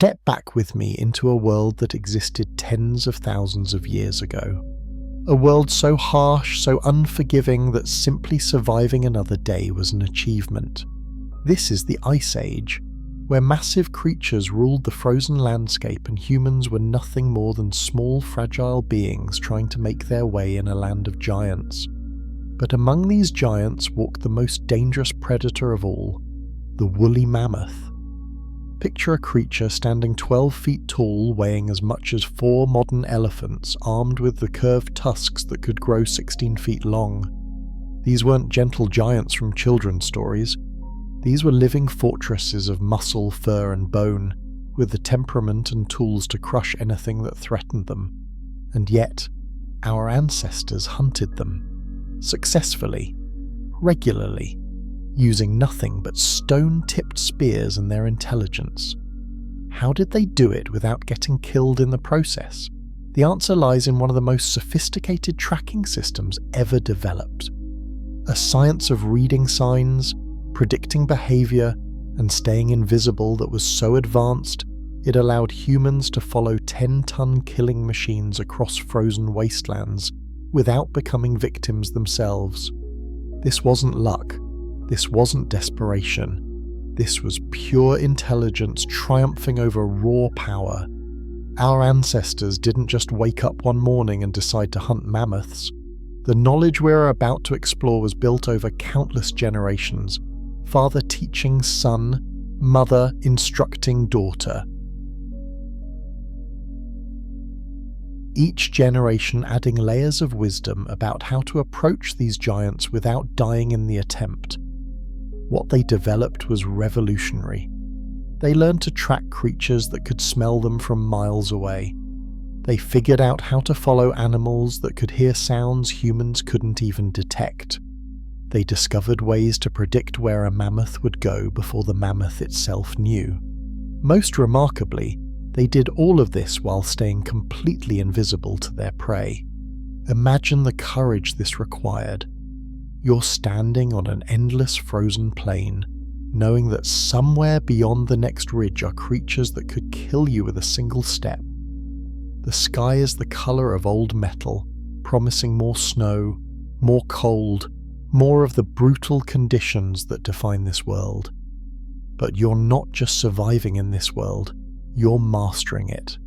Step back with me into a world that existed tens of thousands of years ago. A world so harsh, so unforgiving that simply surviving another day was an achievement. This is the Ice Age, where massive creatures ruled the frozen landscape and humans were nothing more than small, fragile beings trying to make their way in a land of giants. But among these giants walked the most dangerous predator of all, the woolly mammoth. Picture a creature standing 12 feet tall, weighing as much as 4 modern elephants, armed with the curved tusks that could grow 16 feet long. These weren't gentle giants from children's stories. These were living fortresses of muscle, fur and bone, with the temperament and tools to crush anything that threatened them. And yet, our ancestors hunted them. Successfully. Regularly. Using nothing but stone-tipped spears and their intelligence. How did they do it without getting killed in the process? The answer lies in one of the most sophisticated tracking systems ever developed. A science of reading signs, predicting behavior, and staying invisible that was so advanced, it allowed humans to follow 10-ton killing machines across frozen wastelands without becoming victims themselves. This wasn't luck. This wasn't desperation. This was pure intelligence triumphing over raw power. Our ancestors didn't just wake up one morning and decide to hunt mammoths. The knowledge we're about to explore was built over countless generations, father teaching son, mother instructing daughter. Each generation adding layers of wisdom about how to approach these giants without dying in the attempt. What they developed was revolutionary. They learned to track creatures that could smell them from miles away. They figured out how to follow animals that could hear sounds humans couldn't even detect. They discovered ways to predict where a mammoth would go before the mammoth itself knew. Most remarkably, they did all of this while staying completely invisible to their prey. Imagine the courage this required. You're standing on an endless frozen plain, knowing that somewhere beyond the next ridge are creatures that could kill you with a single step. The sky is the color of old metal, promising more snow, more cold, more of the brutal conditions that define this world. But you're not just surviving in this world, you're mastering it.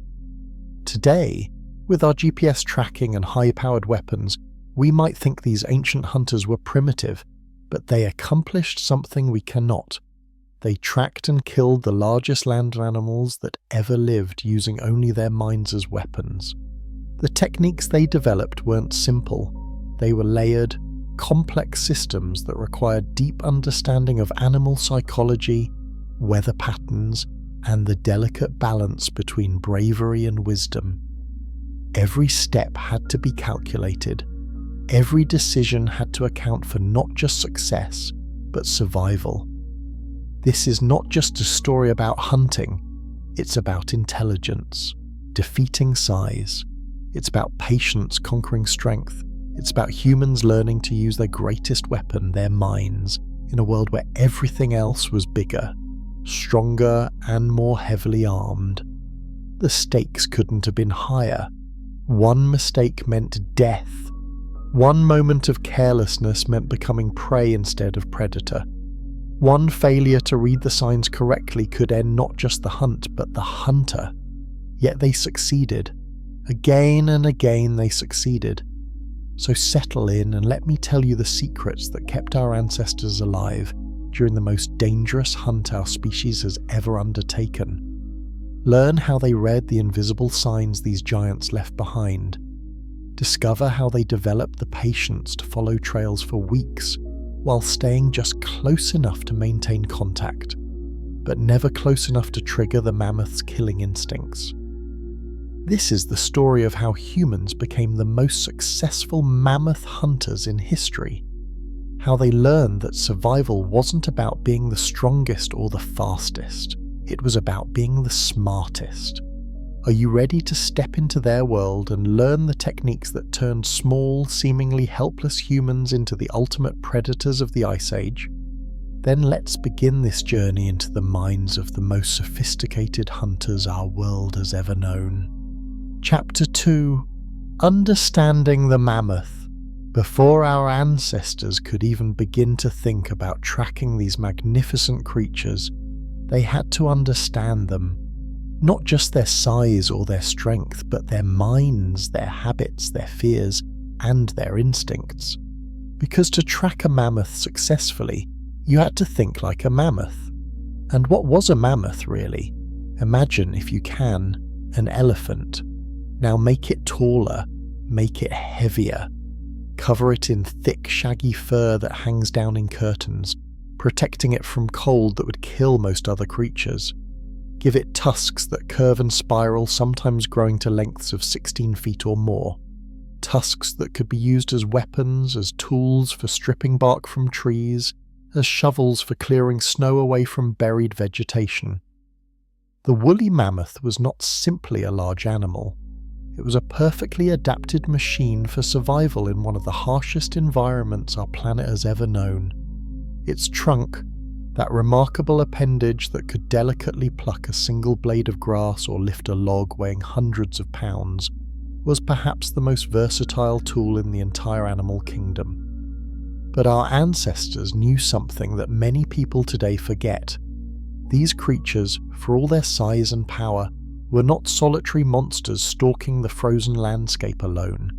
Today, with our GPS tracking and high-powered weapons, we might think these ancient hunters were primitive, but they accomplished something we cannot. They tracked and killed the largest land animals that ever lived using only their minds as weapons. The techniques they developed weren't simple. They were layered, complex systems that required deep understanding of animal psychology, weather patterns, and the delicate balance between bravery and wisdom. Every step had to be calculated. Every decision had to account for not just success, but survival. This is not just a story about hunting, it's about intelligence, defeating size. It's about patience conquering strength. It's about humans learning to use their greatest weapon, their minds, in a world where everything else was bigger, stronger, and more heavily armed. The stakes couldn't have been higher. One mistake meant death. One moment of carelessness meant becoming prey instead of predator. One failure to read the signs correctly could end not just the hunt, but the hunter. Yet they succeeded. Again and again they succeeded. So settle in and let me tell you the secrets that kept our ancestors alive during the most dangerous hunt our species has ever undertaken. Learn how they read the invisible signs these giants left behind. Discover how they developed the patience to follow trails for weeks while staying just close enough to maintain contact, but never close enough to trigger the mammoth's killing instincts. This is the story of how humans became the most successful mammoth hunters in history. How they learned that survival wasn't about being the strongest or the fastest. It was about being the smartest. Are you ready to step into their world and learn the techniques that turned small, seemingly helpless humans into the ultimate predators of the Ice Age? Then let's begin this journey into the minds of the most sophisticated hunters our world has ever known. Chapter 2: Understanding the Mammoth. Before our ancestors could even begin to think about tracking these magnificent creatures, they had to understand them. Not just their size or their strength, but their minds, their habits, their fears, and their instincts. Because to track a mammoth successfully, you had to think like a mammoth. And what was a mammoth, really? Imagine, if you can, an elephant. Now make it taller, make it heavier. Cover it in thick, shaggy fur that hangs down in curtains, protecting it from cold that would kill most other creatures. Give it tusks that curve and spiral, sometimes growing to lengths of 16 feet or more. Tusks that could be used as weapons, as tools for stripping bark from trees, as shovels for clearing snow away from buried vegetation. The woolly mammoth was not simply a large animal. It was a perfectly adapted machine for survival in one of the harshest environments our planet has ever known. Its trunk, that remarkable appendage that could delicately pluck a single blade of grass or lift a log weighing hundreds of pounds, was perhaps the most versatile tool in the entire animal kingdom. But our ancestors knew something that many people today forget. These creatures, for all their size and power, were not solitary monsters stalking the frozen landscape alone.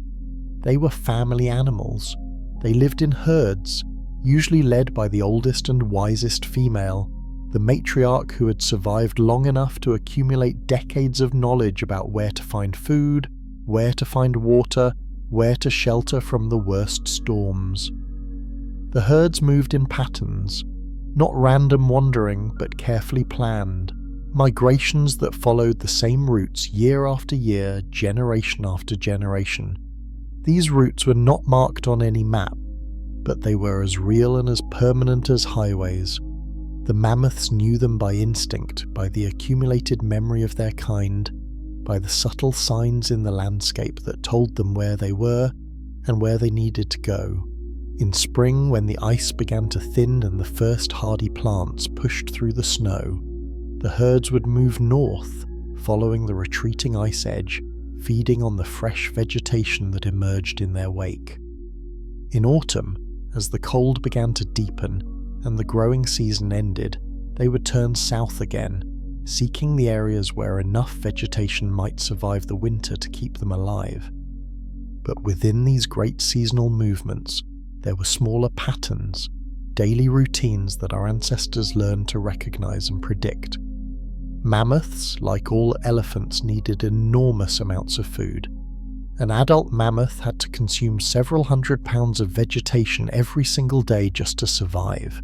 They were family animals. They lived in herds, usually led by the oldest and wisest female, the matriarch who had survived long enough to accumulate decades of knowledge about where to find food, where to find water, where to shelter from the worst storms. The herds moved in patterns, not random wandering but carefully planned, migrations that followed the same routes year after year, generation after generation. These routes were not marked on any map, but they were as real and as permanent as highways. The mammoths knew them by instinct, by the accumulated memory of their kind, by the subtle signs in the landscape that told them where they were and where they needed to go. In spring, when the ice began to thin and the first hardy plants pushed through the snow, the herds would move north, following the retreating ice edge, feeding on the fresh vegetation that emerged in their wake. In autumn, as the cold began to deepen and the growing season ended, they would turn south again, seeking the areas where enough vegetation might survive the winter to keep them alive. But within these great seasonal movements, there were smaller patterns, daily routines that our ancestors learned to recognize and predict. Mammoths, like all elephants, needed enormous amounts of food. An adult mammoth had to consume several hundred pounds of vegetation every single day just to survive.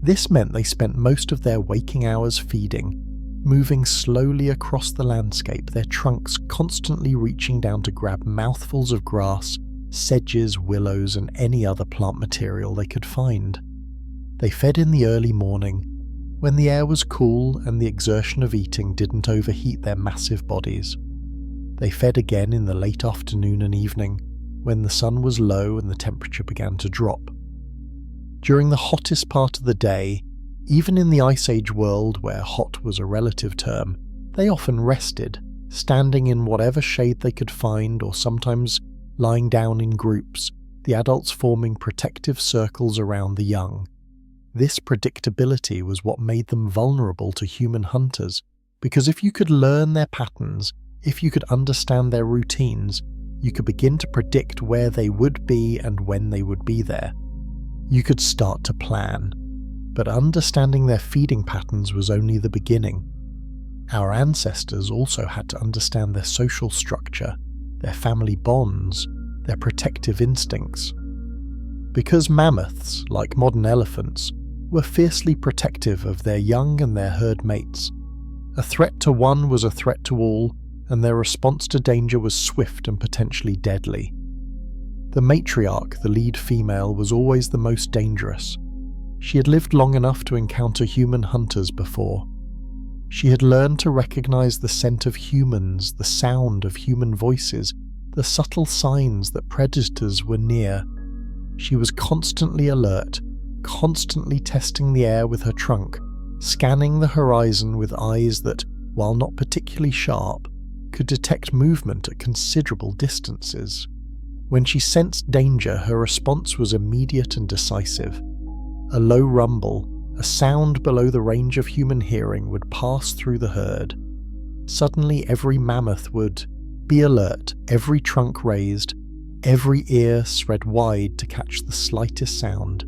This meant they spent most of their waking hours feeding, moving slowly across the landscape, their trunks constantly reaching down to grab mouthfuls of grass, sedges, willows, and any other plant material they could find. They fed in the early morning, when the air was cool and the exertion of eating didn't overheat their massive bodies. They fed again in the late afternoon and evening, when the sun was low and the temperature began to drop. During the hottest part of the day, even in the Ice Age world where hot was a relative term, they often rested, standing in whatever shade they could find or sometimes lying down in groups, the adults forming protective circles around the young. This predictability was what made them vulnerable to human hunters, because if you could learn their patterns, if you could understand their routines, you could begin to predict where they would be and when they would be there. You could start to plan. But understanding their feeding patterns was only the beginning. Our ancestors also had to understand their social structure, their family bonds, their protective instincts. Because mammoths, like modern elephants, were fiercely protective of their young and their herd mates. A threat to one was a threat to all, and their response to danger was swift and potentially deadly. The matriarch, the lead female, was always the most dangerous. She had lived long enough to encounter human hunters before. She had learned to recognize the scent of humans, the sound of human voices, the subtle signs that predators were near. She was constantly alert, constantly testing the air with her trunk, scanning the horizon with eyes that, while not particularly sharp, could detect movement at considerable distances. When she sensed danger, her response was immediate and decisive. A low rumble, a sound below the range of human hearing, would pass through the herd. Suddenly every mammoth would be alert, every trunk raised, every ear spread wide to catch the slightest sound.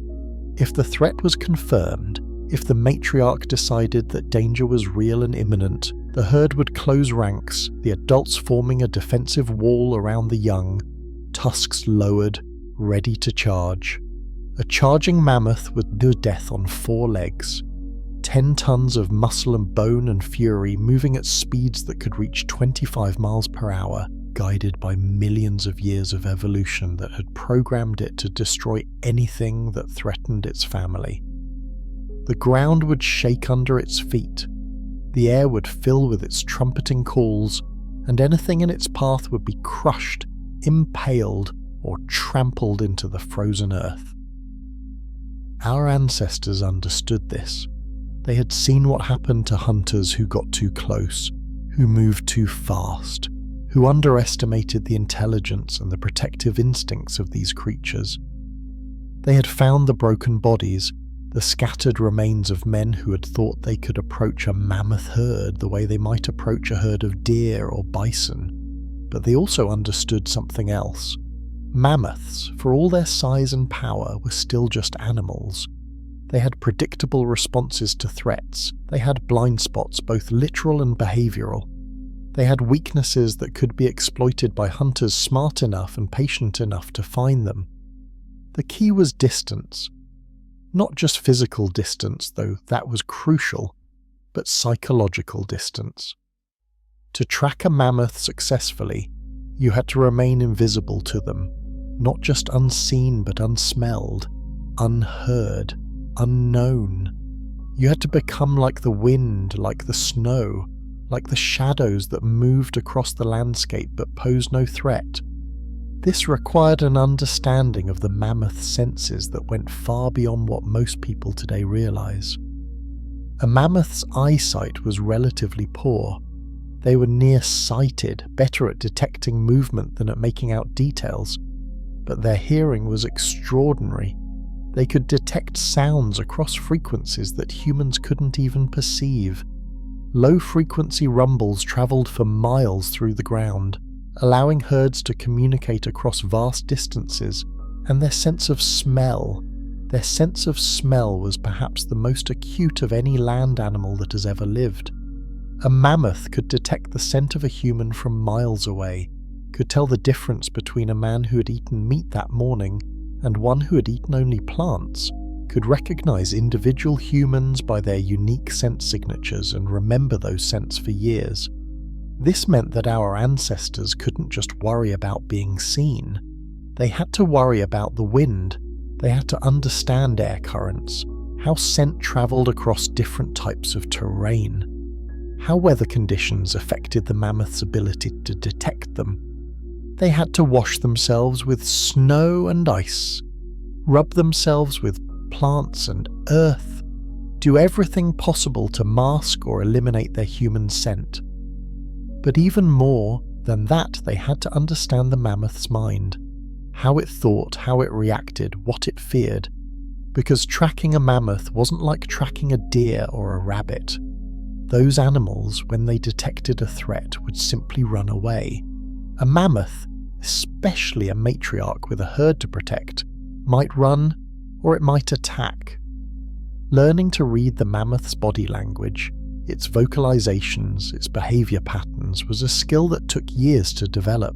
If the threat was confirmed, if the matriarch decided that danger was real and imminent, the herd would close ranks, the adults forming a defensive wall around the young, tusks lowered, ready to charge. A charging mammoth would do death on 4 legs. 10 tons of muscle and bone and fury, moving at speeds that could reach 25 miles per hour, guided by millions of years of evolution that had programmed it to destroy anything that threatened its family. The ground would shake under its feet, the air would fill with its trumpeting calls, and anything in its path would be crushed, impaled, or trampled into the frozen earth. Our ancestors understood this. They had seen what happened to hunters who got too close, who moved too fast, who underestimated the intelligence and the protective instincts of these creatures. They had found the broken bodies, the scattered remains of men who had thought they could approach a mammoth herd the way they might approach a herd of deer or bison. But they also understood something else. Mammoths, for all their size and power, were still just animals. They had predictable responses to threats. They had blind spots, both literal and behavioral. They had weaknesses that could be exploited by hunters smart enough and patient enough to find them. The key was distance. Not just physical distance, though that was crucial, but psychological distance. To track a mammoth successfully, you had to remain invisible to them, not just unseen but unsmelled, unheard, unknown. You had to become like the wind, like the snow, like the shadows that moved across the landscape but posed no threat. This required an understanding of the mammoth senses that went far beyond what most people today realize. A mammoth's eyesight was relatively poor. They were near-sighted, better at detecting movement than at making out details, but their hearing was extraordinary. They could detect sounds across frequencies that humans couldn't even perceive. Low-frequency rumbles traveled for miles through the ground, allowing herds to communicate across vast distances, and their sense of smell was perhaps the most acute of any land animal that has ever lived. A mammoth could detect the scent of a human from miles away, could tell the difference between a man who had eaten meat that morning and one who had eaten only plants, could recognize individual humans by their unique scent signatures and remember those scents for years. This meant that our ancestors couldn't just worry about being seen. They had to worry about the wind. They had to understand air currents, how scent traveled across different types of terrain, how weather conditions affected the mammoth's ability to detect them. They had to wash themselves with snow and ice, rub themselves with plants and earth, do everything possible to mask or eliminate their human scent. But even more than that, they had to understand the mammoth's mind, how it thought, how it reacted, what it feared, because tracking a mammoth wasn't like tracking a deer or a rabbit. Those animals, when they detected a threat, would simply run away. A mammoth, especially a matriarch with a herd to protect, might run or it might attack. Learning to read the mammoth's body language, its vocalizations, its behavior patterns, was a skill that took years to develop.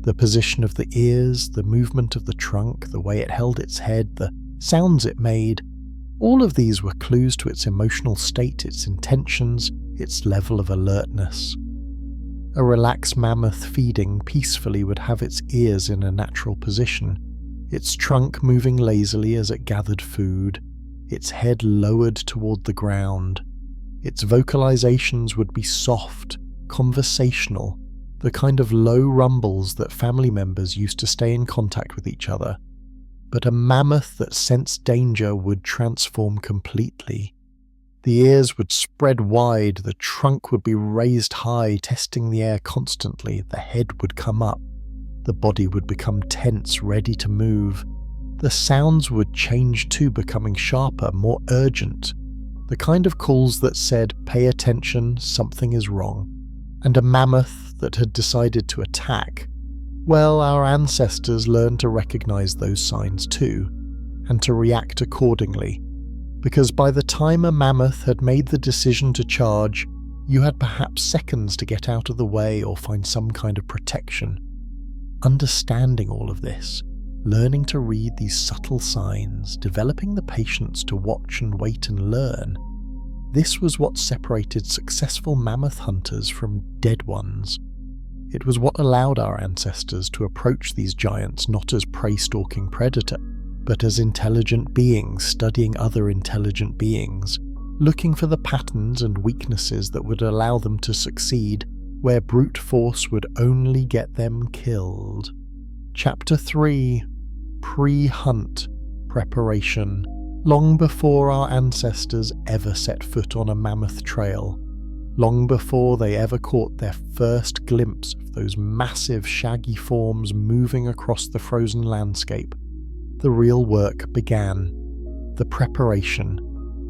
The position of the ears, the movement of the trunk, the way it held its head, the sounds it made, all of these were clues to its emotional state, its intentions, its level of alertness. A relaxed mammoth feeding peacefully would have its ears in a natural position, its trunk moving lazily as it gathered food, its head lowered toward the ground. Its vocalizations would be soft, conversational, the kind of low rumbles that family members used to stay in contact with each other. but a mammoth that sensed danger would transform completely. The ears would spread wide, the trunk would be raised high, testing the air constantly, the head would come up, the body would become tense, ready to move. The sounds would change too, becoming sharper, more urgent, the kind of calls that said, "Pay attention, something is wrong." And a mammoth that had decided to attack, well, our ancestors learned to recognize those signs too, and to react accordingly. Because by the time a mammoth had made the decision to charge, you had perhaps seconds to get out of the way or find some kind of protection. Understanding all of this, learning to read these subtle signs, developing the patience to watch and wait and learn, this was what separated successful mammoth hunters from dead ones. It was what allowed our ancestors to approach these giants not as prey-stalking predator, but as intelligent beings studying other intelligent beings, looking for the patterns and weaknesses that would allow them to succeed where brute force would only get them killed. Chapter 3: Pre-hunt Preparation. Long before our ancestors ever set foot on a mammoth trail, long before they ever caught their first glimpse of those massive shaggy forms moving across the frozen landscape, the real work began. The preparation,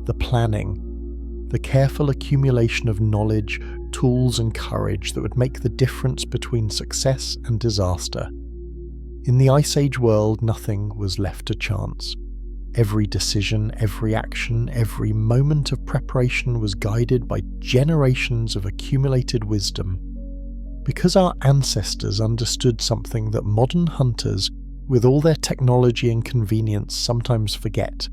the planning, the careful accumulation of knowledge, tools and courage that would make the difference between success and disaster. In the Ice Age world, nothing was left to chance. Every decision, every action, every moment of preparation was guided by generations of accumulated wisdom. Because our ancestors understood something that modern hunters, with all their technology and convenience, sometimes forget,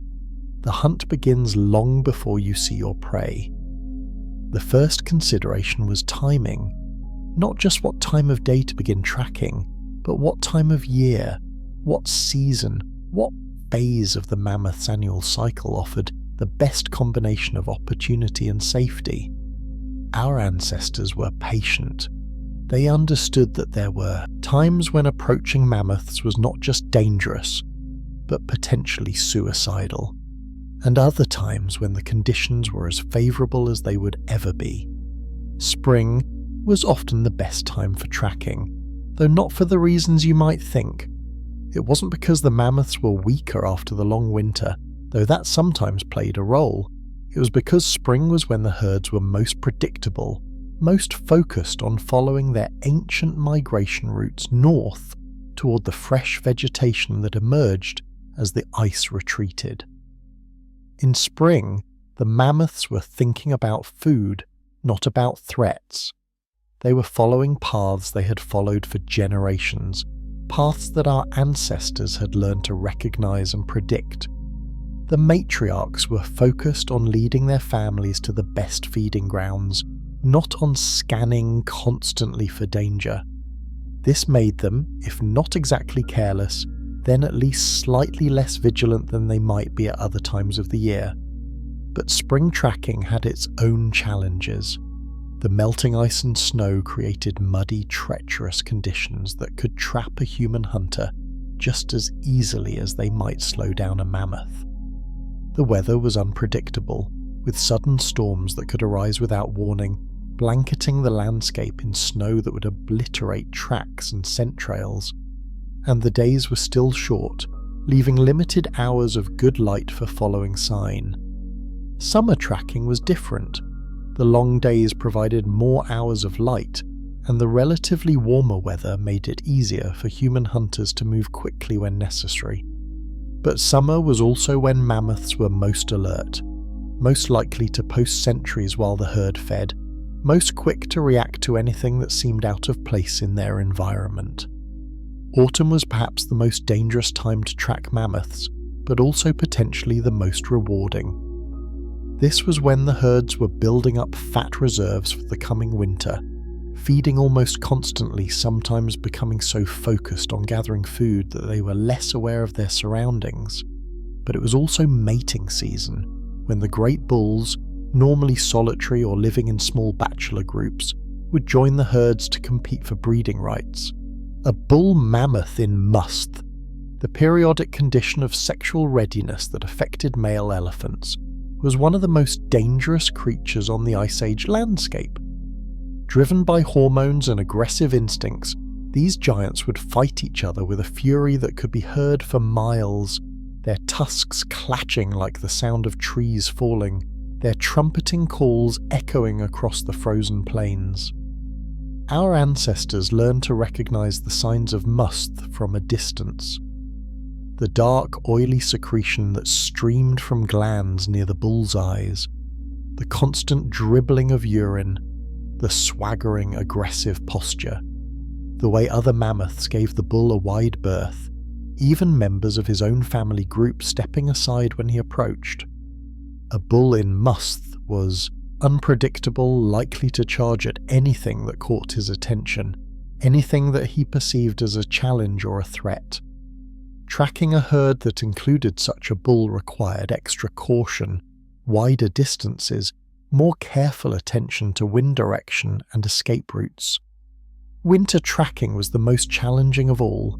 the hunt begins long before you see your prey. The first consideration was timing. Not just what time of day to begin tracking, but what time of year, what season, what phase of the mammoth's annual cycle offered the best combination of opportunity and safety. Our ancestors were patient. They understood that there were times when approaching mammoths was not just dangerous, but potentially suicidal, and other times when the conditions were as favourable as they would ever be. Spring was often the best time for tracking, though not for the reasons you might think. It wasn't because the mammoths were weaker after the long winter, though that sometimes played a role. It was because spring was when the herds were most predictable, most focused on following their ancient migration routes north toward the fresh vegetation that emerged as the ice retreated. In spring, the mammoths were thinking about food, not about threats. They were following paths they had followed for generations, paths that our ancestors had learned to recognize and predict. The matriarchs were focused on leading their families to the best feeding grounds, not on scanning constantly for danger. This made them, if not exactly careless, then at least slightly less vigilant than they might be at other times of the year. But spring tracking had its own challenges. The melting ice and snow created muddy, treacherous conditions that could trap a human hunter just as easily as they might slow down a mammoth. The weather was unpredictable, with sudden storms that could arise without warning, blanketing the landscape in snow that would obliterate tracks and scent trails. And the days were still short, leaving limited hours of good light for following sign. Summer tracking was different. The long days provided more hours of light, and the relatively warmer weather made it easier for human hunters to move quickly when necessary. But summer was also when mammoths were most alert, most likely to post sentries while the herd fed, most quick to react to anything that seemed out of place in their environment. Autumn was perhaps the most dangerous time to track mammoths, but also potentially the most rewarding. This was when the herds were building up fat reserves for the coming winter, feeding almost constantly, sometimes becoming so focused on gathering food that they were less aware of their surroundings. But it was also mating season, when the great bulls, normally solitary or living in small bachelor groups, would join the herds to compete for breeding rights. A bull mammoth in Musth, The periodic condition of sexual readiness that affected male elephants was one of the most dangerous creatures on the Ice Age landscape. Driven by hormones and aggressive instincts, these giants would fight each other with a fury that could be heard for miles, their tusks clashing like the sound of trees falling, their trumpeting calls echoing across the frozen plains. Our ancestors learned to recognize the signs of must from a distance. The dark, oily secretion that streamed from glands near the bull's eyes, the constant dribbling of urine, the swaggering, aggressive posture, the way other mammoths gave the bull a wide berth, even members of his own family group stepping aside when he approached. A bull in musth was unpredictable, likely to charge at anything that caught his attention, anything that he perceived as a challenge or a threat. Tracking a herd that included such a bull required extra caution, wider distances, more careful attention to wind direction and escape routes. Winter tracking was the most challenging of all.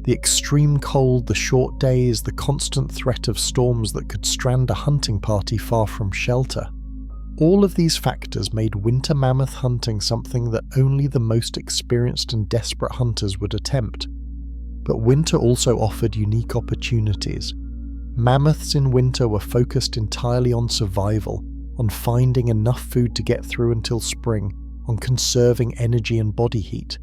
The extreme cold, the short days, the constant threat of storms that could strand a hunting party far from shelter. All of these factors made winter mammoth hunting something that only the most experienced and desperate hunters would attempt. But winter also offered unique opportunities. Mammoths in winter were focused entirely on survival, on finding enough food to get through until spring, on conserving energy and body heat.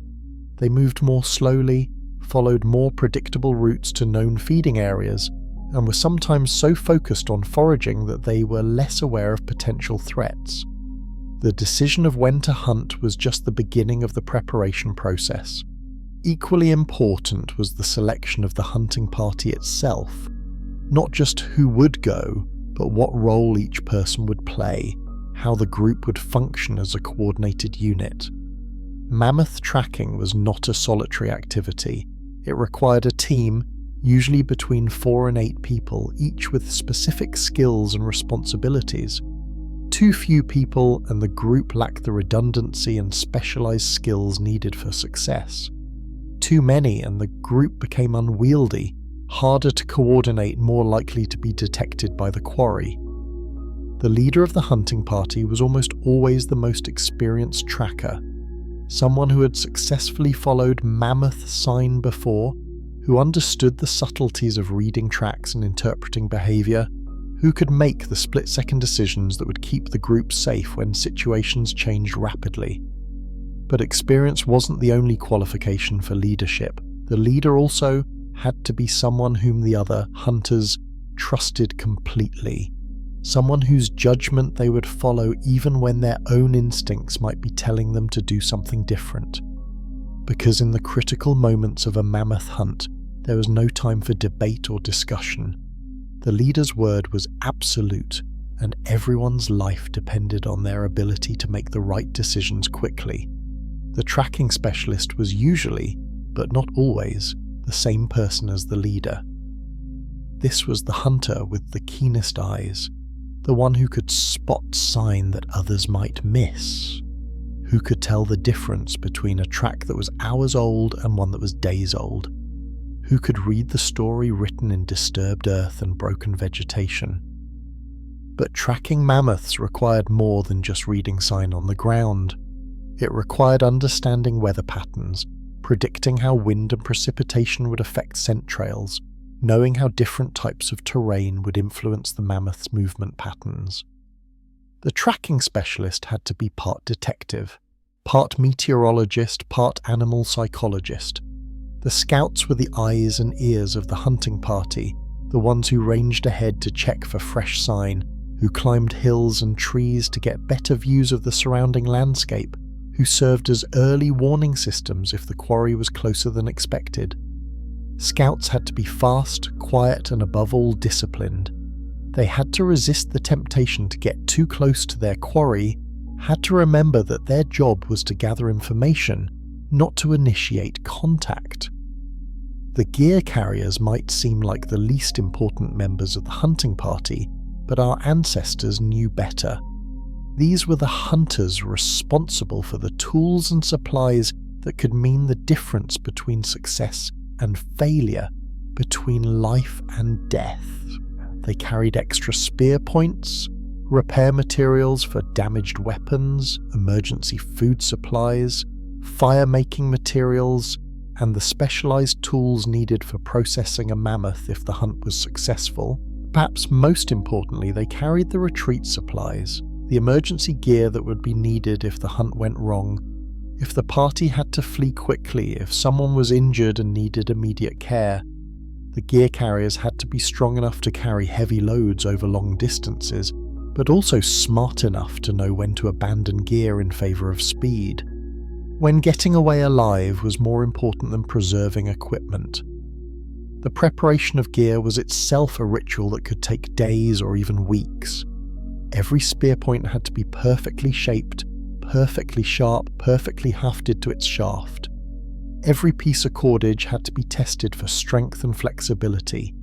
They moved more slowly, followed more predictable routes to known feeding areas, and were sometimes so focused on foraging that they were less aware of potential threats. The decision of when to hunt was just the beginning of the preparation process. Equally important was the selection of the hunting party itself. Not just who would go, but what role each person would play, how the group would function as a coordinated unit. Mammoth tracking was not a solitary activity. It required a team, usually between 4 and 8 people, each with specific skills and responsibilities. Too few people and the group lacked the redundancy and specialized skills needed for success. Too many and the group became unwieldy, harder to coordinate, more likely to be detected by the quarry. The leader of the hunting party was almost always the most experienced tracker, someone who had successfully followed mammoth sign before, who understood the subtleties of reading tracks and interpreting behavior, who could make the split-second decisions that would keep the group safe when situations changed rapidly. But experience wasn't the only qualification for leadership. The leader also had to be someone whom the other hunters trusted completely, someone whose judgment they would follow even when their own instincts might be telling them to do something different. Because in the critical moments of a mammoth hunt, there was no time for debate or discussion. The leader's word was absolute, and everyone's life depended on their ability to make the right decisions quickly. The tracking specialist was usually, but not always, the same person as the leader. This was the hunter with the keenest eyes, the one who could spot sign that others might miss, who could tell the difference between a track that was hours old and one that was days old, who could read the story written in disturbed earth and broken vegetation. But tracking mammoths required more than just reading sign on the ground. It required understanding weather patterns, predicting how wind and precipitation would affect scent trails, knowing how different types of terrain would influence the mammoth's movement patterns. The tracking specialist had to be part detective, part meteorologist, part animal psychologist. The scouts were the eyes and ears of the hunting party, the ones who ranged ahead to check for fresh sign, who climbed hills and trees to get better views of the surrounding landscape, who served as early warning systems if the quarry was closer than expected. Scouts had to be fast, quiet, and above all disciplined. They had to resist the temptation to get too close to their quarry, had to remember that their job was to gather information, not to initiate contact. The gear carriers might seem like the least important members of the hunting party, but our ancestors knew better. These were the hunters responsible for the tools and supplies that could mean the difference between success and failure, between life and death. They carried extra spear points, repair materials for damaged weapons, emergency food supplies, fire-making materials, and the specialized tools needed for processing a mammoth if the hunt was successful. Perhaps most importantly, they carried the retreat supplies, the emergency gear that would be needed if the hunt went wrong, if the party had to flee quickly, if someone was injured and needed immediate care. The gear carriers had to be strong enough to carry heavy loads over long distances, but also smart enough to know when to abandon gear in favor of speed. When getting away alive was more important than preserving equipment. The preparation of gear was itself a ritual that could take days or even weeks. Every spear point had to be perfectly shaped, perfectly sharp, perfectly hafted to its shaft. Every piece of cordage had to be tested for strength and flexibility.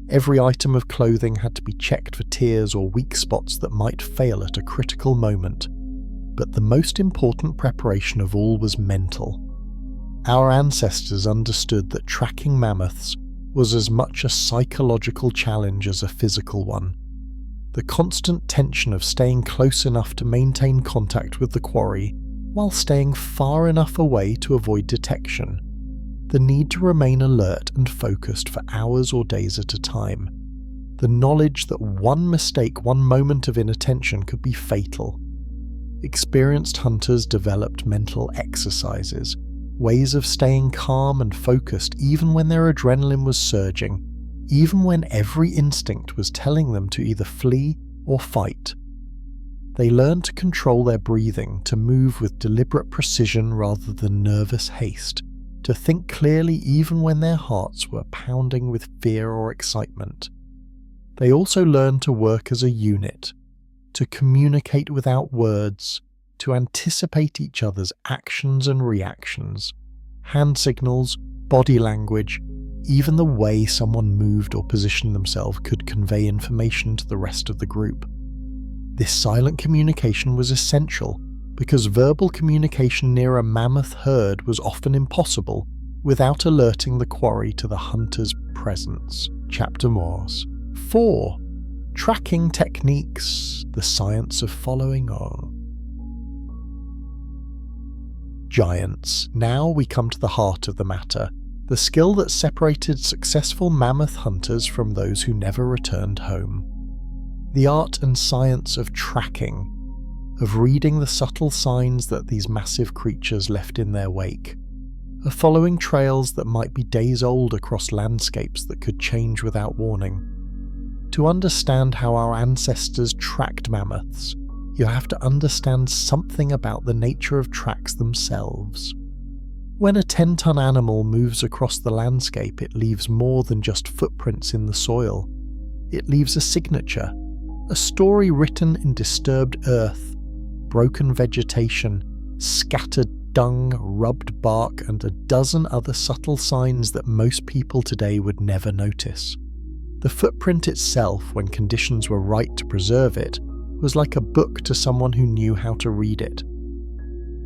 Every item of clothing had to be checked for tears or weak spots that might fail at a critical moment. But the most important preparation of all was mental. Our ancestors understood that tracking mammoths was as much a psychological challenge as a physical one. The constant tension of staying close enough to maintain contact with the quarry while staying far enough away to avoid detection. The need to remain alert and focused for hours or days at a time. The knowledge that one mistake, one moment of inattention could be fatal. Experienced hunters developed mental exercises, ways of staying calm and focused even when their adrenaline was surging, even when every instinct was telling them to either flee or fight. They learned to control their breathing, to move with deliberate precision rather than nervous haste, to think clearly even when their hearts were pounding with fear or excitement. They also learned to work as a unit, to communicate without words, to anticipate each other's actions and reactions, hand signals, body language, even the way someone moved or positioned themselves could convey information to the rest of the group. This silent communication was essential because verbal communication near a mammoth herd was often impossible without alerting the quarry to the hunter's presence. Chapter Morse. 4. Tracking techniques, the science of following on. Giants. Now we come to the heart of the matter, the skill that separated successful mammoth hunters from those who never returned home. The art and science of tracking, of reading the subtle signs that these massive creatures left in their wake, of following trails that might be days old across landscapes that could change without warning. To understand how our ancestors tracked mammoths, you have to understand something about the nature of tracks themselves. When a 10-ton animal moves across the landscape, it leaves more than just footprints in the soil. It leaves a signature, a story written in disturbed earth, broken vegetation, scattered dung, rubbed bark, and a dozen other subtle signs that most people today would never notice. The footprint itself, when conditions were right to preserve it, was like a book to someone who knew how to read it.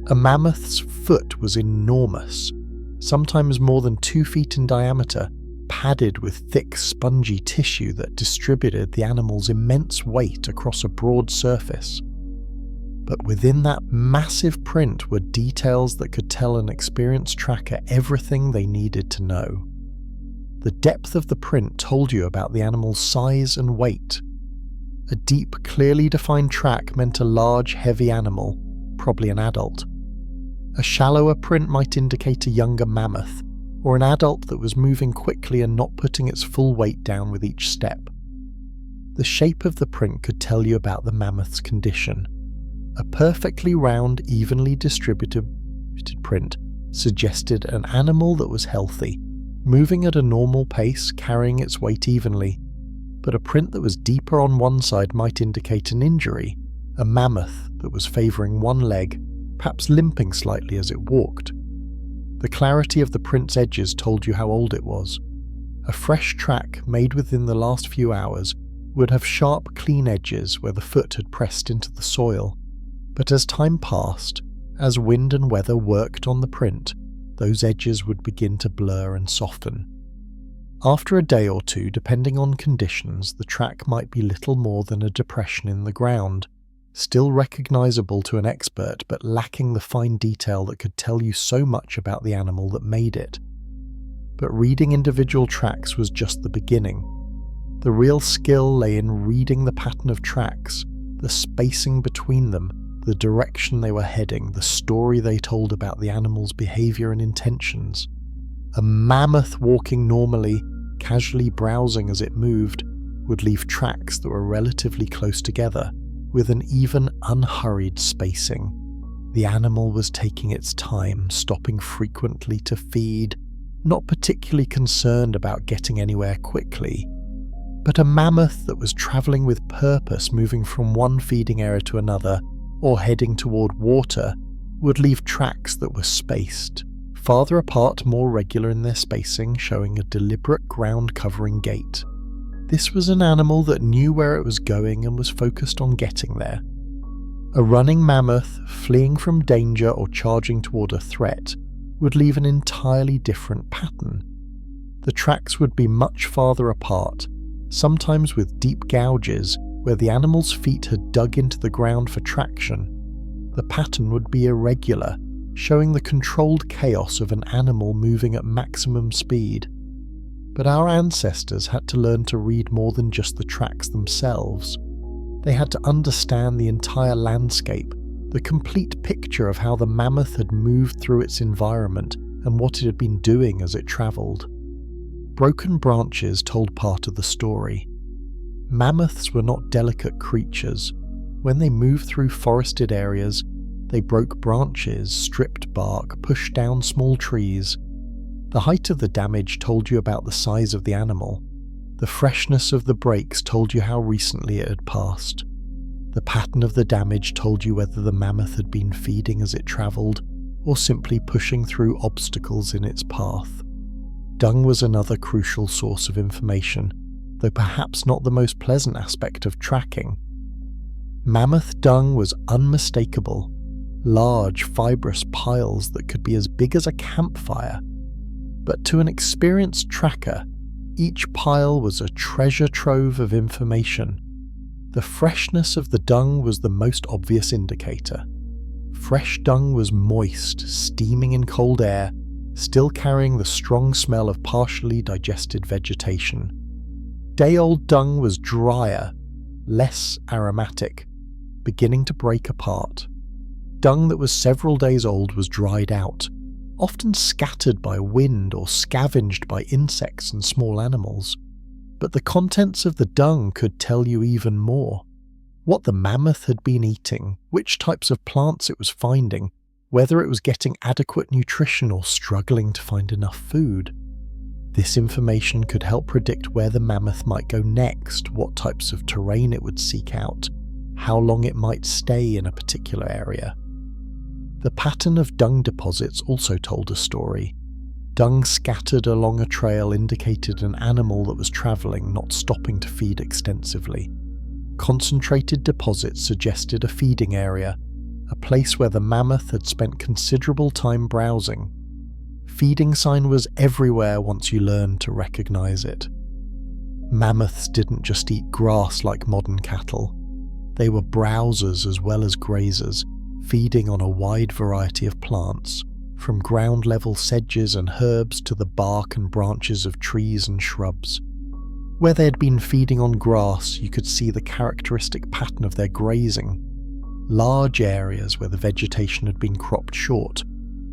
A mammoth's foot was enormous, sometimes more than 2 feet in diameter, padded with thick, spongy tissue that distributed the animal's immense weight across a broad surface. But within that massive print were details that could tell an experienced tracker everything they needed to know. The depth of the print told you about the animal's size and weight. A deep, clearly defined track meant a large, heavy animal, probably an adult. A shallower print might indicate a younger mammoth, or an adult that was moving quickly and not putting its full weight down with each step. The shape of the print could tell you about the mammoth's condition. A perfectly round, evenly distributed print suggested an animal that was healthy, moving at a normal pace, carrying its weight evenly. But a print that was deeper on one side might indicate an injury, a mammoth that was favouring one leg, perhaps limping slightly as it walked. The clarity of the print's edges told you how old it was. A fresh track made within the last few hours would have sharp, clean edges where the foot had pressed into the soil. But as time passed, as wind and weather worked on the print, those edges would begin to blur and soften. After a day or two, depending on conditions, the track might be little more than a depression in the ground, still recognizable to an expert but lacking the fine detail that could tell you so much about the animal that made it. But reading individual tracks was just the beginning. The real skill lay in reading the pattern of tracks, the spacing between them, the direction they were heading, the story they told about the animal's behavior and intentions. A mammoth walking normally, casually browsing as it moved, would leave tracks that were relatively close together, with an even unhurried spacing. The animal was taking its time, stopping frequently to feed, not particularly concerned about getting anywhere quickly. But a mammoth that was travelling with purpose, moving from one feeding area to another, or heading toward water, would leave tracks that were spaced, farther apart, more regular in their spacing, showing a deliberate ground-covering gait. This was an animal that knew where it was going and was focused on getting there. A running mammoth, fleeing from danger or charging toward a threat, would leave an entirely different pattern. The tracks would be much farther apart, sometimes with deep gouges where the animal's feet had dug into the ground for traction. The pattern would be irregular, showing the controlled chaos of an animal moving at maximum speed. But our ancestors had to learn to read more than just the tracks themselves. They had to understand the entire landscape, the complete picture of how the mammoth had moved through its environment and what it had been doing as it travelled. Broken branches told part of the story. Mammoths were not delicate creatures. When they moved through forested areas, they broke branches, stripped bark, pushed down small trees. The height of the damage told you about the size of the animal. The freshness of the breaks told you how recently it had passed. The pattern of the damage told you whether the mammoth had been feeding as it travelled, or simply pushing through obstacles in its path. Dung was another crucial source of information, though perhaps not the most pleasant aspect of tracking. Mammoth dung was unmistakable, large, fibrous piles that could be as big as a campfire. But to an experienced tracker, each pile was a treasure trove of information. The freshness of the dung was the most obvious indicator. Fresh dung was moist, steaming in cold air, still carrying the strong smell of partially digested vegetation. Day-old dung was drier, less aromatic, beginning to break apart. Dung that was several days old was dried out, often scattered by wind or scavenged by insects and small animals. But the contents of the dung could tell you even more. What the mammoth had been eating, which types of plants it was finding, whether it was getting adequate nutrition or struggling to find enough food. This information could help predict where the mammoth might go next, what types of terrain it would seek out, how long it might stay in a particular area. The pattern of dung deposits also told a story. Dung scattered along a trail indicated an animal that was travelling, not stopping to feed extensively. Concentrated deposits suggested a feeding area, a place where the mammoth had spent considerable time browsing. Feeding sign was everywhere once you learned to recognise it. Mammoths didn't just eat grass like modern cattle. They were browsers as well as grazers, feeding on a wide variety of plants, from ground-level sedges and herbs to the bark and branches of trees and shrubs. Where they had been feeding on grass, you could see the characteristic pattern of their grazing. Large areas where the vegetation had been cropped short,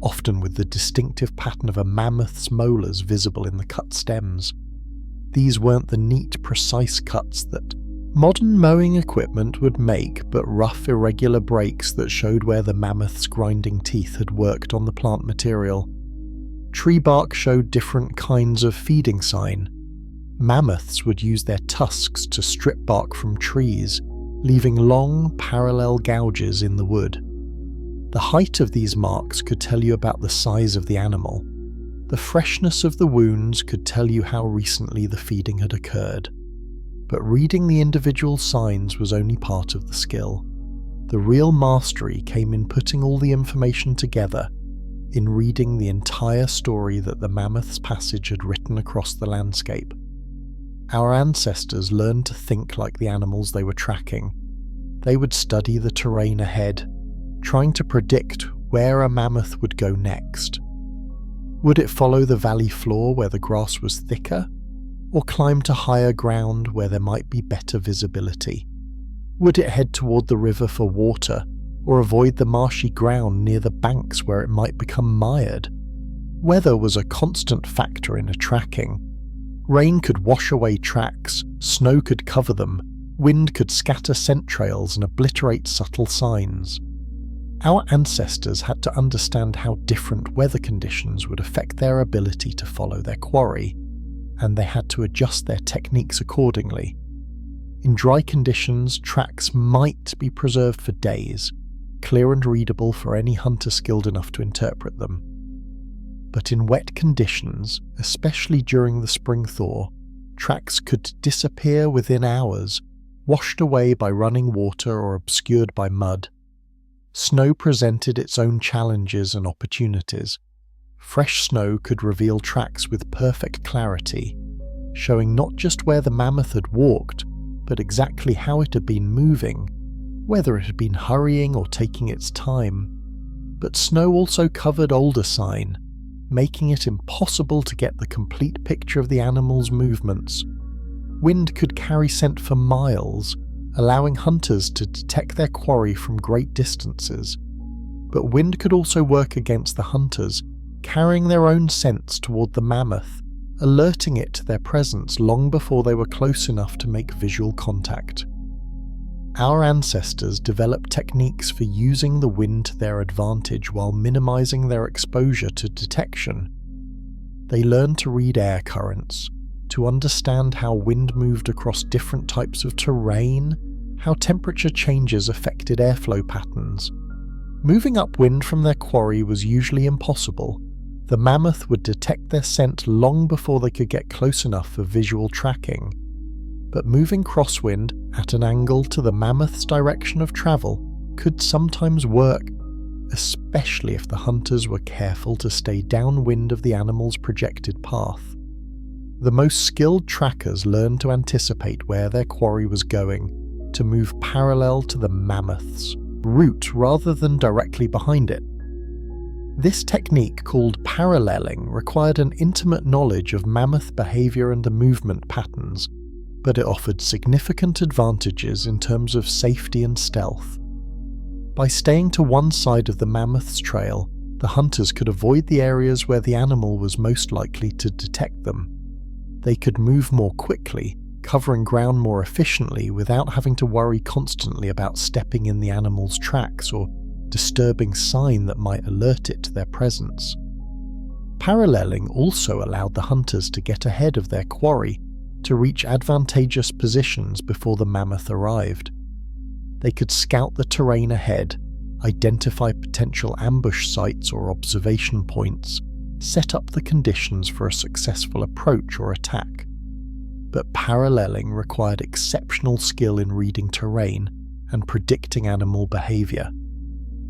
often with the distinctive pattern of a mammoth's molars visible in the cut stems. These weren't the neat, precise cuts that modern mowing equipment would make, but rough, irregular breaks that showed where the mammoth's grinding teeth had worked on the plant material. Tree bark showed different kinds of feeding sign. Mammoths would use their tusks to strip bark from trees, leaving long, parallel gouges in the wood. The height of these marks could tell you about the size of the animal. The freshness of the wounds could tell you how recently the feeding had occurred. But reading the individual signs was only part of the skill. The real mastery came in putting all the information together, in reading the entire story that the mammoth's passage had written across the landscape. Our ancestors learned to think like the animals they were tracking. They would study the terrain ahead, trying to predict where a mammoth would go next. Would it follow the valley floor where the grass was thicker, or climb to higher ground where there might be better visibility? Would it head toward the river for water, or avoid the marshy ground near the banks where it might become mired? Weather was a constant factor in a tracking. Rain could wash away tracks, snow could cover them, wind could scatter scent trails and obliterate subtle signs. Our ancestors had to understand how different weather conditions would affect their ability to follow their quarry, and they had to adjust their techniques accordingly. In dry conditions, tracks might be preserved for days, clear and readable for any hunter skilled enough to interpret them. But in wet conditions, especially during the spring thaw, tracks could disappear within hours, washed away by running water or obscured by mud. Snow presented its own challenges and opportunities. Fresh snow could reveal tracks with perfect clarity, showing not just where the mammoth had walked, but exactly how it had been moving, whether it had been hurrying or taking its time. But snow also covered older sign, making it impossible to get the complete picture of the animal's movements. Wind could carry scent for miles, allowing hunters to detect their quarry from great distances. But wind could also work against the hunters, carrying their own scents toward the mammoth, alerting it to their presence long before they were close enough to make visual contact. Our ancestors developed techniques for using the wind to their advantage while minimizing their exposure to detection. They learned to read air currents, to understand how wind moved across different types of terrain, how temperature changes affected airflow patterns. Moving upwind from their quarry was usually impossible. The mammoth would detect their scent long before they could get close enough for visual tracking. But moving crosswind at an angle to the mammoth's direction of travel could sometimes work, especially if the hunters were careful to stay downwind of the animal's projected path. The most skilled trackers learned to anticipate where their quarry was going, to move parallel to the mammoth's route rather than directly behind it. This technique, called paralleling, required an intimate knowledge of mammoth behavior and the movement patterns, but it offered significant advantages in terms of safety and stealth. By staying to one side of the mammoth's trail, the hunters could avoid the areas where the animal was most likely to detect them. They could move more quickly, covering ground more efficiently without having to worry constantly about stepping in the animal's tracks or disturbing sign that might alert it to their presence. Paralleling also allowed the hunters to get ahead of their quarry, to reach advantageous positions before the mammoth arrived. They could scout the terrain ahead, identify potential ambush sites or observation points, set up the conditions for a successful approach or attack. But paralleling required exceptional skill in reading terrain and predicting animal behavior.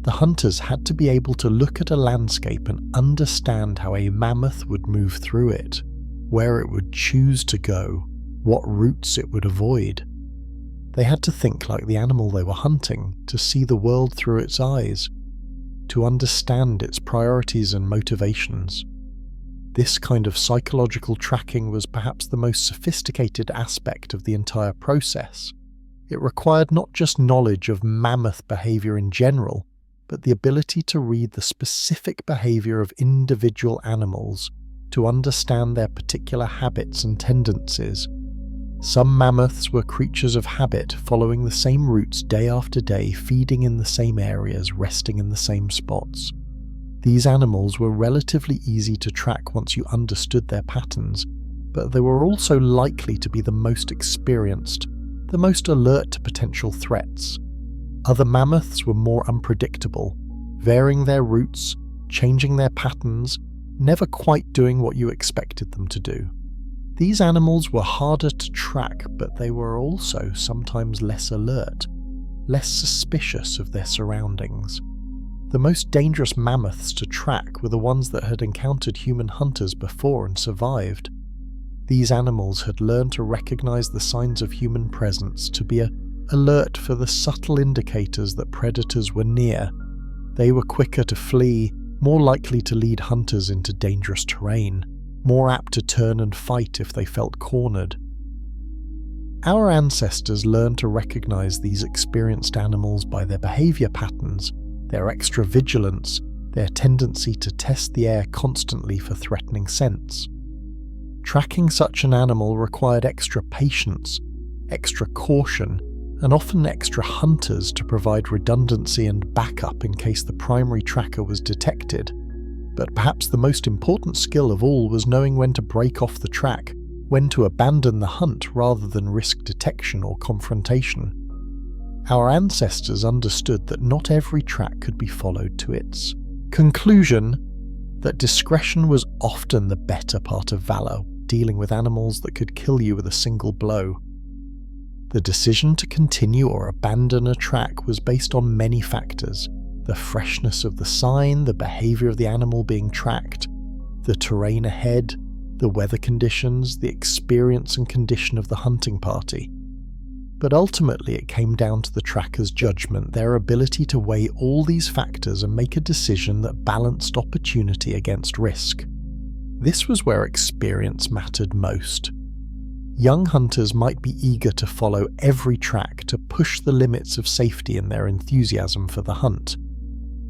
The hunters had to be able to look at a landscape and understand how a mammoth would move through it, where it would choose to go, what routes it would avoid. They had to think like the animal they were hunting, to see the world through its eyes, to understand its priorities and motivations. This kind of psychological tracking was perhaps the most sophisticated aspect of the entire process. It required not just knowledge of mammoth behavior in general, but the ability to read the specific behavior of individual animals, to understand their particular habits and tendencies. Some mammoths were creatures of habit, following the same routes day after day, feeding in the same areas, resting in the same spots. These animals were relatively easy to track once you understood their patterns, but they were also likely to be the most experienced, the most alert to potential threats. Other mammoths were more unpredictable, varying their routes, changing their patterns, never quite doing what you expected them to do. These animals were harder to track, but they were also sometimes less alert, less suspicious of their surroundings. The most dangerous mammoths to track were the ones that had encountered human hunters before and survived. These animals had learned to recognize the signs of human presence, to be alert for the subtle indicators that predators were near. They were quicker to flee, more likely to lead hunters into dangerous terrain, more apt to turn and fight if they felt cornered. Our ancestors learned to recognize these experienced animals by their behavior patterns, their extra vigilance, their tendency to test the air constantly for threatening scents. Tracking such an animal required extra patience, extra caution, and often extra hunters to provide redundancy and backup in case the primary tracker was detected. But perhaps the most important skill of all was knowing when to break off the track, when to abandon the hunt rather than risk detection or confrontation. Our ancestors understood that not every track could be followed to its conclusion, that discretion was often the better part of valor, dealing with animals that could kill you with a single blow. The decision to continue or abandon a track was based on many factors: the freshness of the sign, the behavior of the animal being tracked, the terrain ahead, the weather conditions, the experience and condition of the hunting party. But ultimately it came down to the tracker's judgment, their ability to weigh all these factors and make a decision that balanced opportunity against risk. This was where experience mattered most. Young hunters might be eager to follow every track to push the limits of safety in their enthusiasm for the hunt.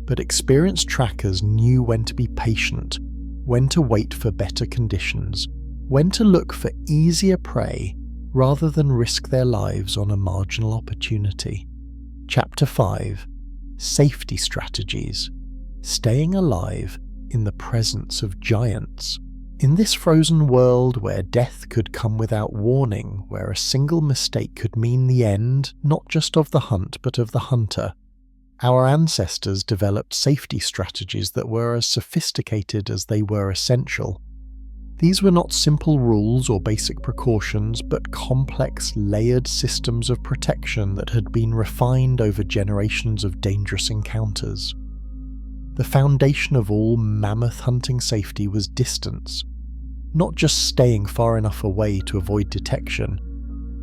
But experienced trackers knew when to be patient, when to wait for better conditions, when to look for easier prey rather than risk their lives on a marginal opportunity. Chapter 5: Safety Strategies. Staying alive in the presence of giants. In this frozen world where death could come without warning, where a single mistake could mean the end, not just of the hunt but of the hunter, our ancestors developed safety strategies that were as sophisticated as they were essential. These were not simple rules or basic precautions, but complex, layered systems of protection that had been refined over generations of dangerous encounters. The foundation of all mammoth hunting safety was distance, not just staying far enough away to avoid detection,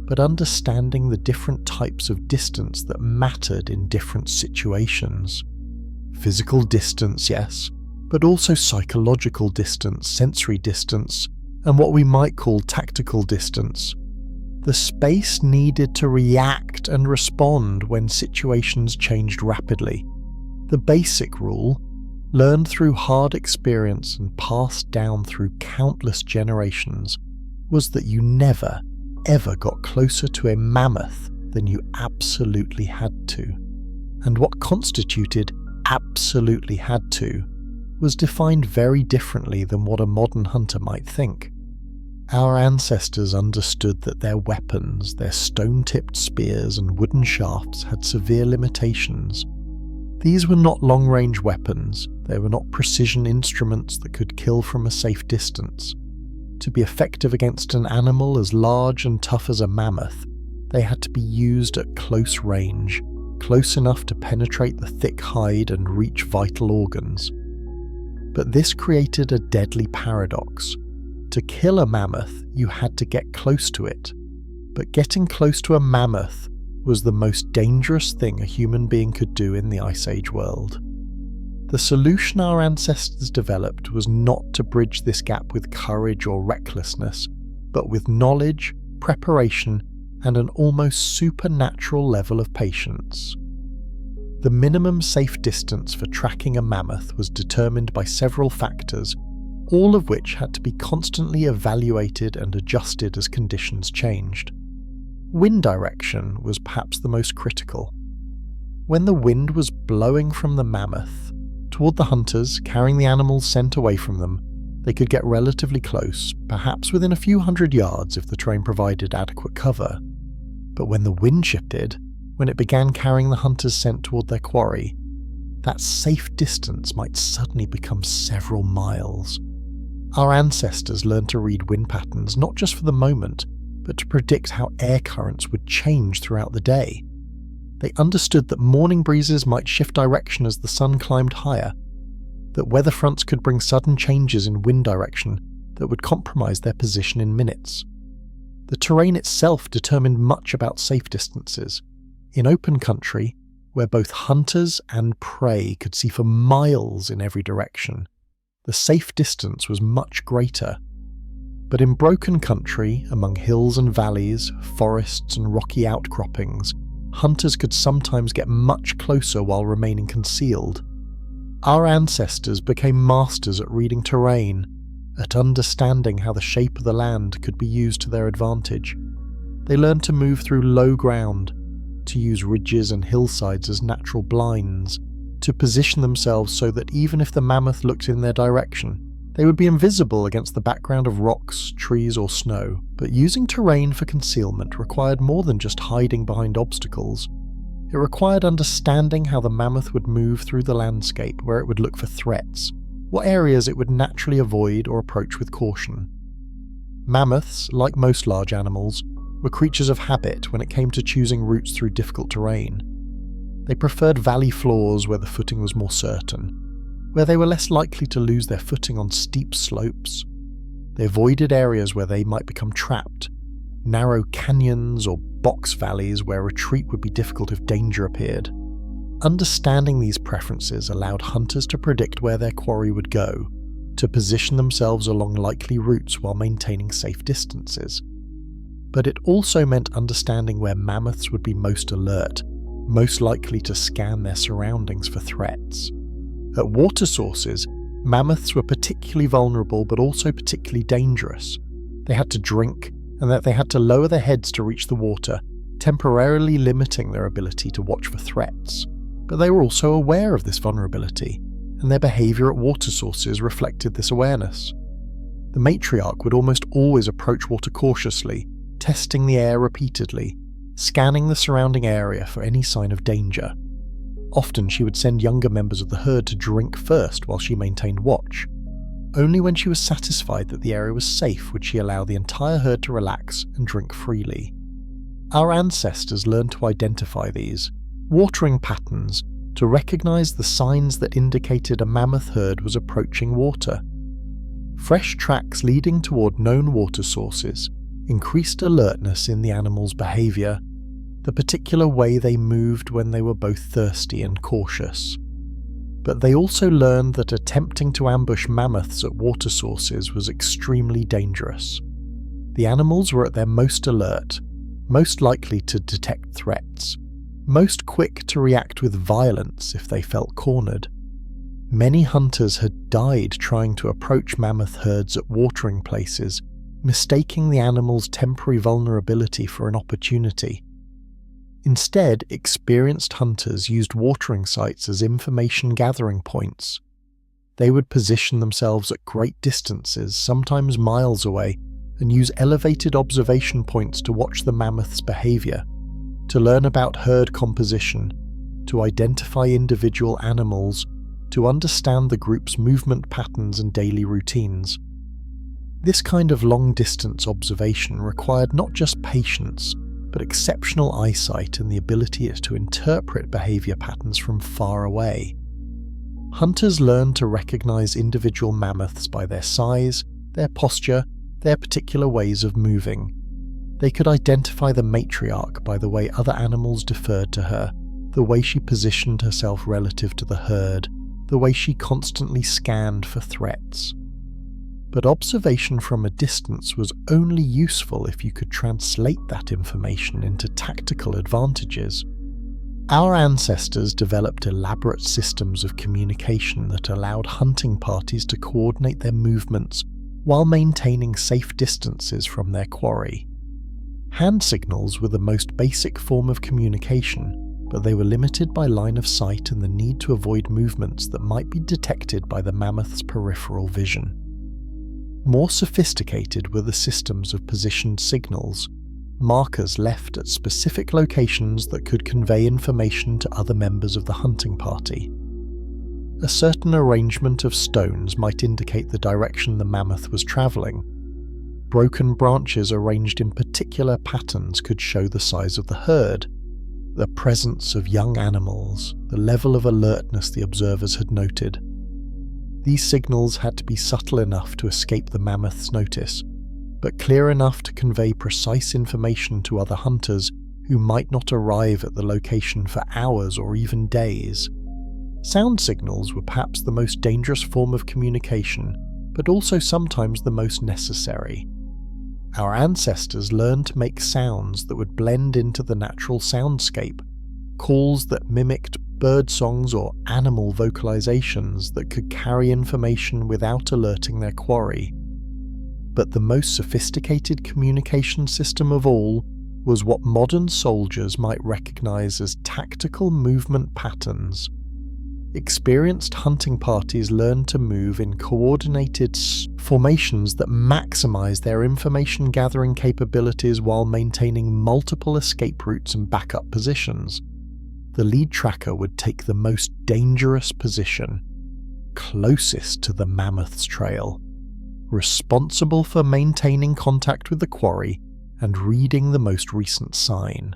but understanding the different types of distance that mattered in different situations. Physical distance, yes, but also psychological distance, sensory distance, and what we might call tactical distance. The space needed to react and respond when situations changed rapidly. The basic rule, learned through hard experience and passed down through countless generations, was that you never, ever got closer to a mammoth than you absolutely had to. And what constituted absolutely had to was defined very differently than what a modern hunter might think. Our ancestors understood that their weapons, their stone-tipped spears and wooden shafts, had severe limitations. These were not long-range weapons, they were not precision instruments that could kill from a safe distance. To be effective against an animal as large and tough as a mammoth, they had to be used at close range, close enough to penetrate the thick hide and reach vital organs. But this created a deadly paradox. To kill a mammoth, you had to get close to it. But getting close to a mammoth was the most dangerous thing a human being could do in the Ice Age world. The solution our ancestors developed was not to bridge this gap with courage or recklessness, but with knowledge, preparation, and an almost supernatural level of patience. The minimum safe distance for tracking a mammoth was determined by several factors, all of which had to be constantly evaluated and adjusted as conditions changed. Wind direction was perhaps the most critical. When the wind was blowing from the mammoth toward the hunters, carrying the animal's scent away from them, they could get relatively close, perhaps within a few hundred yards if the terrain provided adequate cover. But when the wind shifted, when it began carrying the hunter's scent toward their quarry, that safe distance might suddenly become several miles. Our ancestors learned to read wind patterns not just for the moment, but to predict how air currents would change throughout the day. They understood that morning breezes might shift direction as the sun climbed higher, that weather fronts could bring sudden changes in wind direction that would compromise their position in minutes. The terrain itself determined much about safe distances. In open country, where both hunters and prey could see for miles in every direction, the safe distance was much greater. But in broken country, among hills and valleys, forests and rocky outcroppings, hunters could sometimes get much closer while remaining concealed. Our ancestors became masters at reading terrain, at understanding how the shape of the land could be used to their advantage. They learned to move through low ground, to use ridges and hillsides as natural blinds, to position themselves so that even if the mammoth looked in their direction, they would be invisible against the background of rocks, trees or snow. But using terrain for concealment required more than just hiding behind obstacles. It required understanding how the mammoth would move through the landscape, where it would look for threats, what areas it would naturally avoid or approach with caution. Mammoths, like most large animals, were creatures of habit when it came to choosing routes through difficult terrain. They preferred valley floors where the footing was more certain, where they were less likely to lose their footing on steep slopes. They avoided areas where they might become trapped, narrow canyons or box valleys where retreat would be difficult if danger appeared. Understanding these preferences allowed hunters to predict where their quarry would go, to position themselves along likely routes while maintaining safe distances. But it also meant understanding where mammoths would be most alert, most likely to scan their surroundings for threats. At water sources, mammoths were particularly vulnerable but also particularly dangerous. They had to drink, and that they had to lower their heads to reach the water, temporarily limiting their ability to watch for threats. But they were also aware of this vulnerability, and their behaviour at water sources reflected this awareness. The matriarch would almost always approach water cautiously, testing the air repeatedly, scanning the surrounding area for any sign of danger. Often she would send younger members of the herd to drink first while she maintained watch. Only when she was satisfied that the area was safe would she allow the entire herd to relax and drink freely. Our ancestors learned to identify these watering patterns, to recognise the signs that indicated a mammoth herd was approaching water. Fresh tracks leading toward known water sources increased alertness in the animal's behaviour, the particular way they moved when they were both thirsty and cautious. But they also learned that attempting to ambush mammoths at water sources was extremely dangerous. The animals were at their most alert, most likely to detect threats, most quick to react with violence if they felt cornered. Many hunters had died trying to approach mammoth herds at watering places, mistaking the animal's temporary vulnerability for an opportunity. Instead, experienced hunters used watering sites as information gathering points. They would position themselves at great distances, sometimes miles away, and use elevated observation points to watch the mammoth's behaviour, to learn about herd composition, to identify individual animals, to understand the group's movement patterns and daily routines. This kind of long-distance observation required not just patience, but exceptional eyesight and the ability to interpret behaviour patterns from far away. Hunters learned to recognise individual mammoths by their size, their posture, their particular ways of moving. They could identify the matriarch by the way other animals deferred to her, the way she positioned herself relative to the herd, the way she constantly scanned for threats. But observation from a distance was only useful if you could translate that information into tactical advantages. Our ancestors developed elaborate systems of communication that allowed hunting parties to coordinate their movements while maintaining safe distances from their quarry. Hand signals were the most basic form of communication, but they were limited by line of sight and the need to avoid movements that might be detected by the mammoth's peripheral vision. More sophisticated were the systems of positioned signals, markers left at specific locations that could convey information to other members of the hunting party. A certain arrangement of stones might indicate the direction the mammoth was travelling. Broken branches arranged in particular patterns could show the size of the herd. the presence of young animals, the level of alertness the observers had noted. These signals had to be subtle enough to escape the mammoth's notice, but clear enough to convey precise information to other hunters who might not arrive at the location for hours or even days. Sound signals were perhaps the most dangerous form of communication, but also sometimes the most necessary. Our ancestors learned to make sounds that would blend into the natural soundscape, calls that mimicked bird songs or animal vocalizations that could carry information without alerting their quarry. But the most sophisticated communication system of all was what modern soldiers might recognize as tactical movement patterns. Experienced hunting parties learned to move in coordinated formations that maximize their information gathering capabilities while maintaining multiple escape routes and backup positions. The lead tracker would take the most dangerous position, closest to the mammoth's trail, responsible for maintaining contact with the quarry and reading the most recent sign.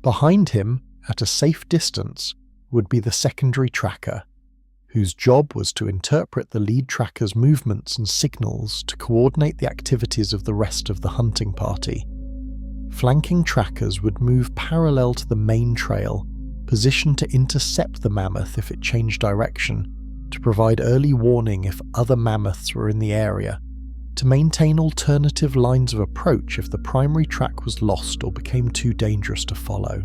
Behind him, at a safe distance, would be the secondary tracker, whose job was to interpret the lead tracker's movements and signals to coordinate the activities of the rest of the hunting party. Flanking trackers would move parallel to the main trail, positioned to intercept the mammoth if it changed direction, to provide early warning if other mammoths were in the area, to maintain alternative lines of approach if the primary track was lost or became too dangerous to follow.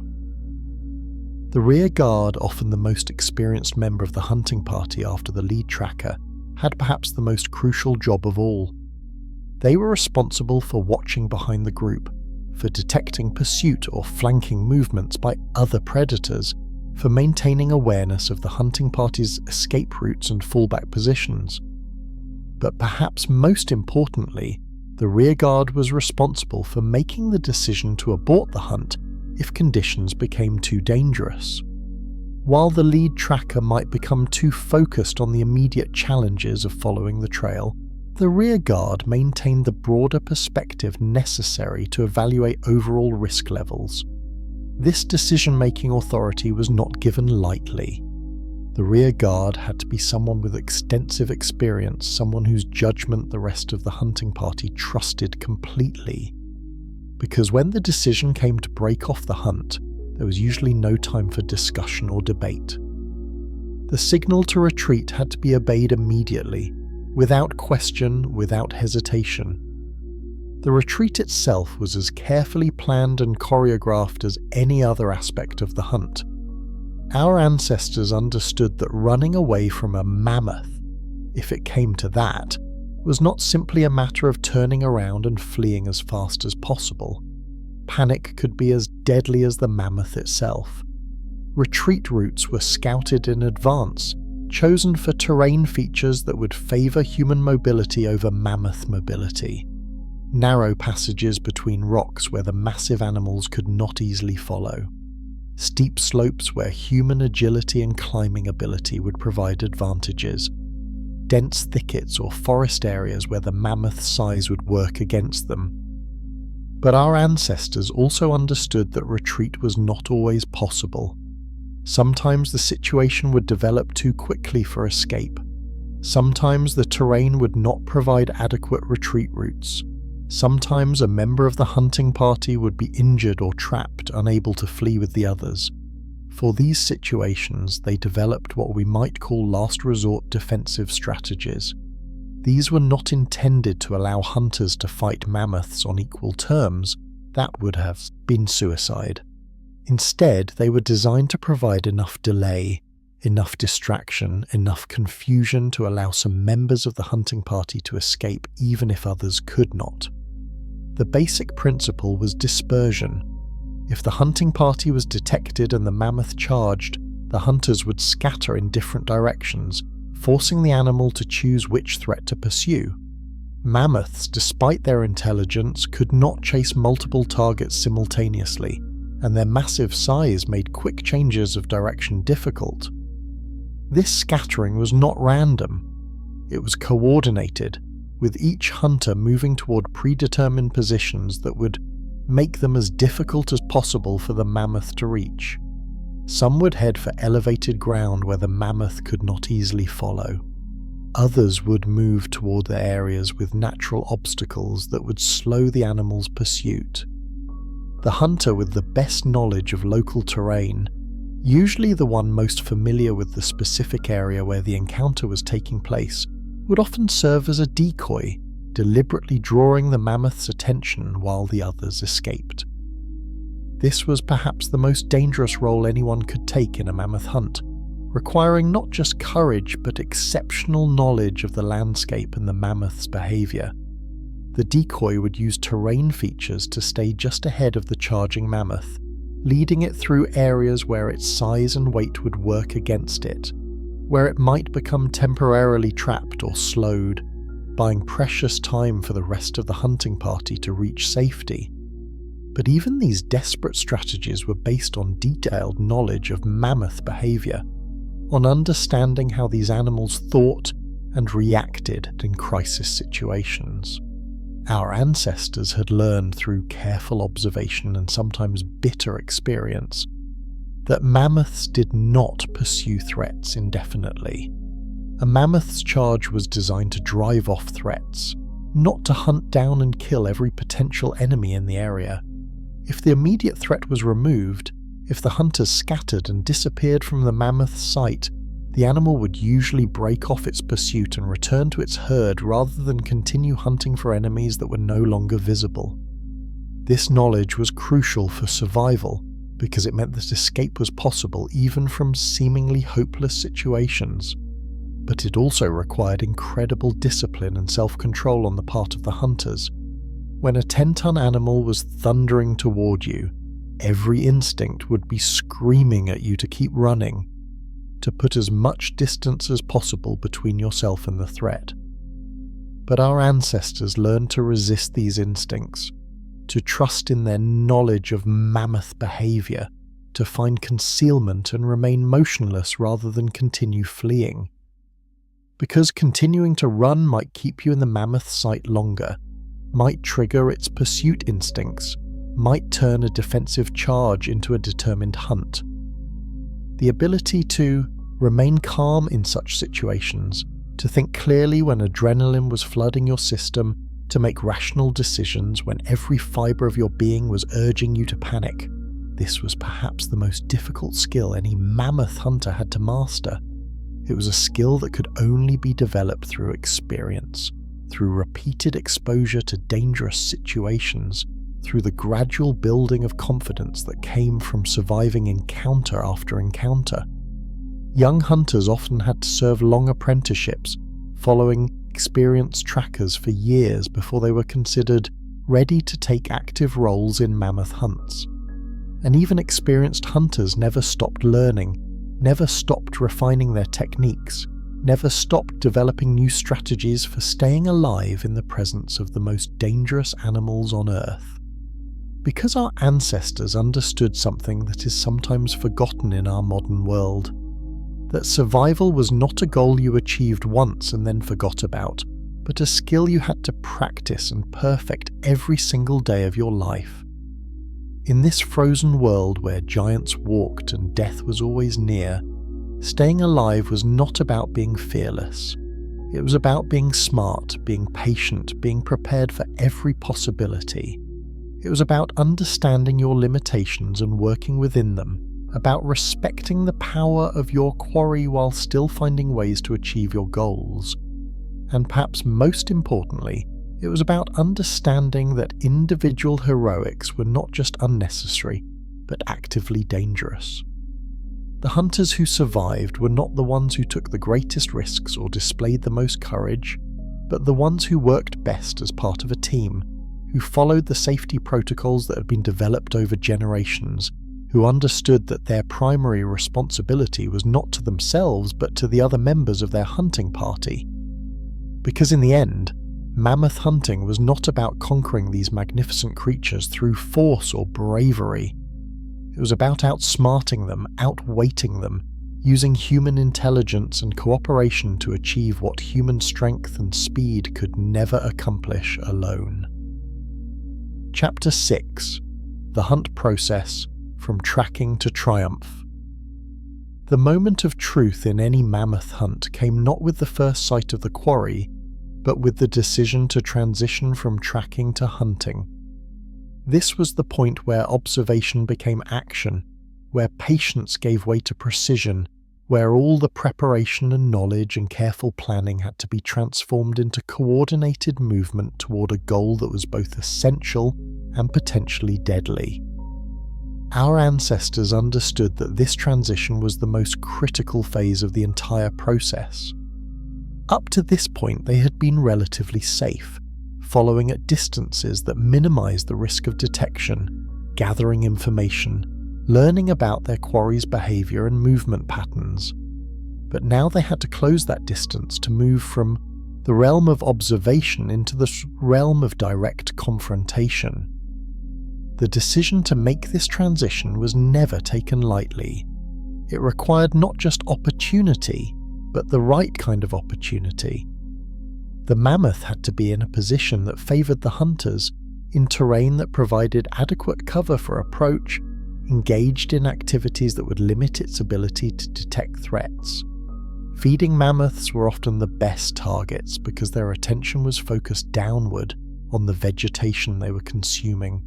The rear guard, often the most experienced member of the hunting party after the lead tracker, had perhaps the most crucial job of all. They were responsible for watching behind the group, for detecting pursuit or flanking movements by other predators, for maintaining awareness of the hunting party's escape routes and fallback positions. But perhaps most importantly, the rear guard was responsible for making the decision to abort the hunt if conditions became too dangerous. While the lead tracker might become too focused on the immediate challenges of following the trail, the rear guard maintained the broader perspective necessary to evaluate overall risk levels. This decision-making authority was not given lightly. The rear guard had to be someone with extensive experience, someone whose judgment the rest of the hunting party trusted completely. Because when the decision came to break off the hunt, there was usually no time for discussion or debate. The signal to retreat had to be obeyed immediately, without question, without hesitation. The retreat itself was as carefully planned and choreographed as any other aspect of the hunt. Our ancestors understood that running away from a mammoth, if it came to that, was not simply a matter of turning around and fleeing as fast as possible. Panic could be as deadly as the mammoth itself. Retreat routes were scouted in advance, chosen for terrain features that would favour human mobility over mammoth mobility. Narrow passages between rocks where the massive animals could not easily follow. Steep slopes where human agility and climbing ability would provide advantages. Dense thickets or forest areas where the mammoth size would work against them. But our ancestors also understood that retreat was not always possible. Sometimes the situation would develop too quickly for escape. Sometimes the terrain would not provide adequate retreat routes. Sometimes a member of the hunting party would be injured or trapped, unable to flee with the others. For these situations, they developed what we might call last resort defensive strategies. These were not intended to allow hunters to fight mammoths on equal terms. That would have been suicide. Instead, they were designed to provide enough delay, enough distraction, enough confusion to allow some members of the hunting party to escape even if others could not. The basic principle was dispersion. If the hunting party was detected and the mammoth charged, the hunters would scatter in different directions, forcing the animal to choose which threat to pursue. Mammoths, despite their intelligence, could not chase multiple targets simultaneously, and their massive size made quick changes of direction difficult. This scattering was not random. It was coordinated, with each hunter moving toward predetermined positions that would make them as difficult as possible for the mammoth to reach. Some would head for elevated ground where the mammoth could not easily follow. Others would move toward the areas with natural obstacles that would slow the animal's pursuit. The hunter with the best knowledge of local terrain, usually the one most familiar with the specific area where the encounter was taking place, would often serve as a decoy, deliberately drawing the mammoth's attention while the others escaped. This was perhaps the most dangerous role anyone could take in a mammoth hunt, requiring not just courage but exceptional knowledge of the landscape and the mammoth's behaviour. The decoy would use terrain features to stay just ahead of the charging mammoth, leading it through areas where its size and weight would work against it, where it might become temporarily trapped or slowed, buying precious time for the rest of the hunting party to reach safety. But even these desperate strategies were based on detailed knowledge of mammoth behaviour, on understanding how these animals thought and reacted in crisis situations. Our ancestors had learned through careful observation and sometimes bitter experience that mammoths did not pursue threats indefinitely. A mammoth's charge was designed to drive off threats, not to hunt down and kill every potential enemy in the area. If the immediate threat was removed, if the hunters scattered and disappeared from the mammoth's sight, the animal would usually break off its pursuit and return to its herd rather than continue hunting for enemies that were no longer visible. This knowledge was crucial for survival because it meant that escape was possible even from seemingly hopeless situations. But it also required incredible discipline and self-control on the part of the hunters. When a 10-ton animal was thundering toward you, every instinct would be screaming at you to keep running, to put as much distance as possible between yourself and the threat. But our ancestors learned to resist these instincts, to trust in their knowledge of mammoth behaviour, to find concealment and remain motionless rather than continue fleeing. Because continuing to run might keep you in the mammoth's sight longer, might trigger its pursuit instincts, might turn a defensive charge into a determined hunt. The ability to remain calm in such situations, to think clearly when adrenaline was flooding your system, to make rational decisions when every fibre of your being was urging you to panic. This was perhaps the most difficult skill any mammoth hunter had to master. It was a skill that could only be developed through experience, through repeated exposure to dangerous situations, through the gradual building of confidence that came from surviving encounter after encounter. Young hunters often had to serve long apprenticeships, following experienced trackers for years before they were considered ready to take active roles in mammoth hunts. And even experienced hunters never stopped learning, never stopped refining their techniques, never stopped developing new strategies for staying alive in the presence of the most dangerous animals on Earth. Because our ancestors understood something that is sometimes forgotten in our modern world, that survival was not a goal you achieved once and then forgot about, but a skill you had to practice and perfect every single day of your life. In this frozen world where giants walked and death was always near, staying alive was not about being fearless. It was about being smart, being patient, being prepared for every possibility. It was about understanding your limitations and working within them, about respecting the power of your quarry while still finding ways to achieve your goals. And perhaps most importantly, it was about understanding that individual heroics were not just unnecessary, but actively dangerous. The hunters who survived were not the ones who took the greatest risks or displayed the most courage, but the ones who worked best as part of a team, who followed the safety protocols that had been developed over generations, who understood that their primary responsibility was not to themselves but to the other members of their hunting party. Because in the end, mammoth hunting was not about conquering these magnificent creatures through force or bravery. It was about outsmarting them, outweighting them, using human intelligence and cooperation to achieve what human strength and speed could never accomplish alone. Chapter 6: The Hunt Process, From Tracking to Triumph. The moment of truth in any mammoth hunt came not with the first sight of the quarry, but with the decision to transition from tracking to hunting. This was the point where observation became action, where patience gave way to precision, where all the preparation and knowledge and careful planning had to be transformed into coordinated movement toward a goal that was both essential and potentially deadly. Our ancestors understood that this transition was the most critical phase of the entire process. Up to this point, they had been relatively safe, following at distances that minimized the risk of detection, gathering information, learning about their quarry's behavior and movement patterns. But now they had to close that distance to move from the realm of observation into the realm of direct confrontation. The decision to make this transition was never taken lightly. It required not just opportunity, but the right kind of opportunity. The mammoth had to be in a position that favored the hunters, in terrain that provided adequate cover for approach, engaged in activities that would limit its ability to detect threats. Feeding mammoths were often the best targets because their attention was focused downward on the vegetation they were consuming.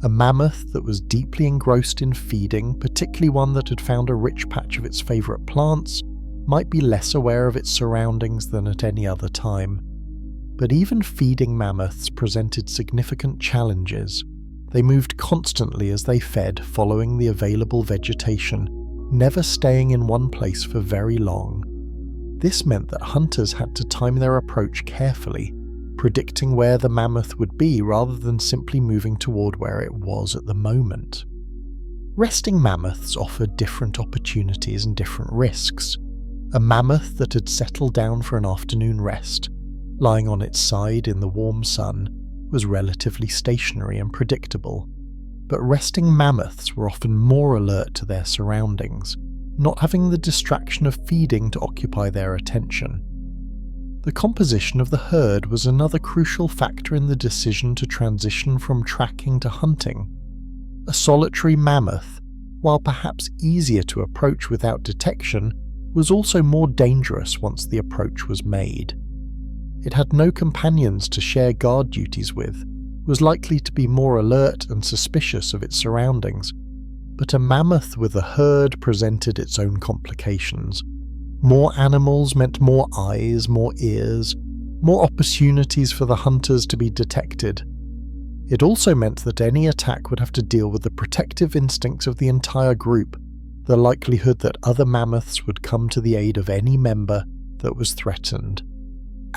A mammoth that was deeply engrossed in feeding, particularly one that had found a rich patch of its favourite plants, might be less aware of its surroundings than at any other time. But even feeding mammoths presented significant challenges. They moved constantly as they fed, following the available vegetation, never staying in one place for very long. This meant that hunters had to time their approach carefully, predicting where the mammoth would be rather than simply moving toward where it was at the moment. Resting mammoths offered different opportunities and different risks. A mammoth that had settled down for an afternoon rest, lying on its side in the warm sun, was relatively stationary and predictable, but resting mammoths were often more alert to their surroundings, not having the distraction of feeding to occupy their attention. The composition of the herd was another crucial factor in the decision to transition from tracking to hunting. A solitary mammoth, while perhaps easier to approach without detection, was also more dangerous once the approach was made. It had no companions to share guard duties with, was likely to be more alert and suspicious of its surroundings, but a mammoth with a herd presented its own complications. More animals meant more eyes, more ears, more opportunities for the hunters to be detected. It also meant that any attack would have to deal with the protective instincts of the entire group, the likelihood that other mammoths would come to the aid of any member that was threatened.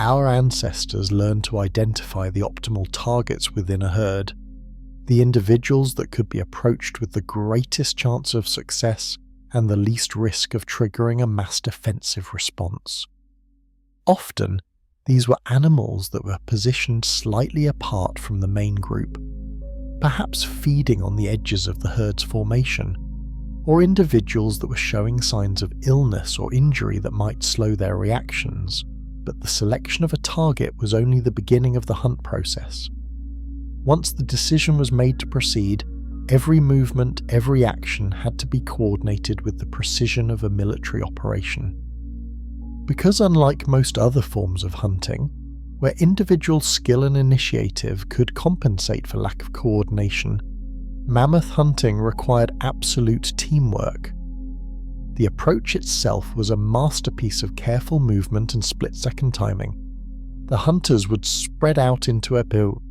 Our ancestors learned to identify the optimal targets within a herd, the individuals that could be approached with the greatest chance of success and the least risk of triggering a mass defensive response. Often, these were animals that were positioned slightly apart from the main group, perhaps feeding on the edges of the herd's formation, or individuals that were showing signs of illness or injury that might slow their reactions. But the selection of a target was only the beginning of the hunt process. Once the decision was made to proceed, every movement, every action had to be coordinated with the precision of a military operation. Because unlike most other forms of hunting, where individual skill and initiative could compensate for lack of coordination, mammoth hunting required absolute teamwork. The approach itself was a masterpiece of careful movement and split-second timing. The hunters would spread out into a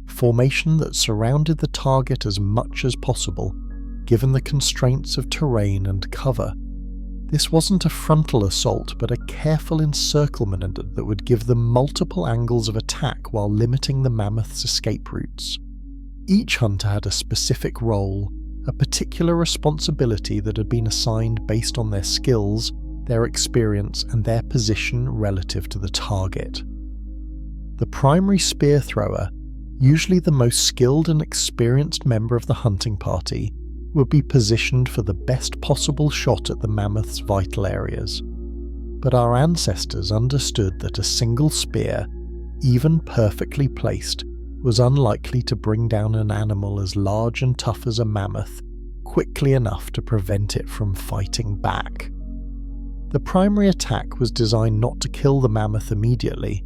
formation that surrounded the target as much as possible, given the constraints of terrain and cover. This wasn't a frontal assault, but a careful encirclement that would give them multiple angles of attack while limiting the mammoth's escape routes. Each hunter had a specific role, a particular responsibility that had been assigned based on their skills, their experience, and their position relative to the target. The primary spear thrower, usually the most skilled and experienced member of the hunting party, would be positioned for the best possible shot at the mammoth's vital areas. But our ancestors understood that a single spear, even perfectly placed, was unlikely to bring down an animal as large and tough as a mammoth quickly enough to prevent it from fighting back. The primary attack was designed not to kill the mammoth immediately,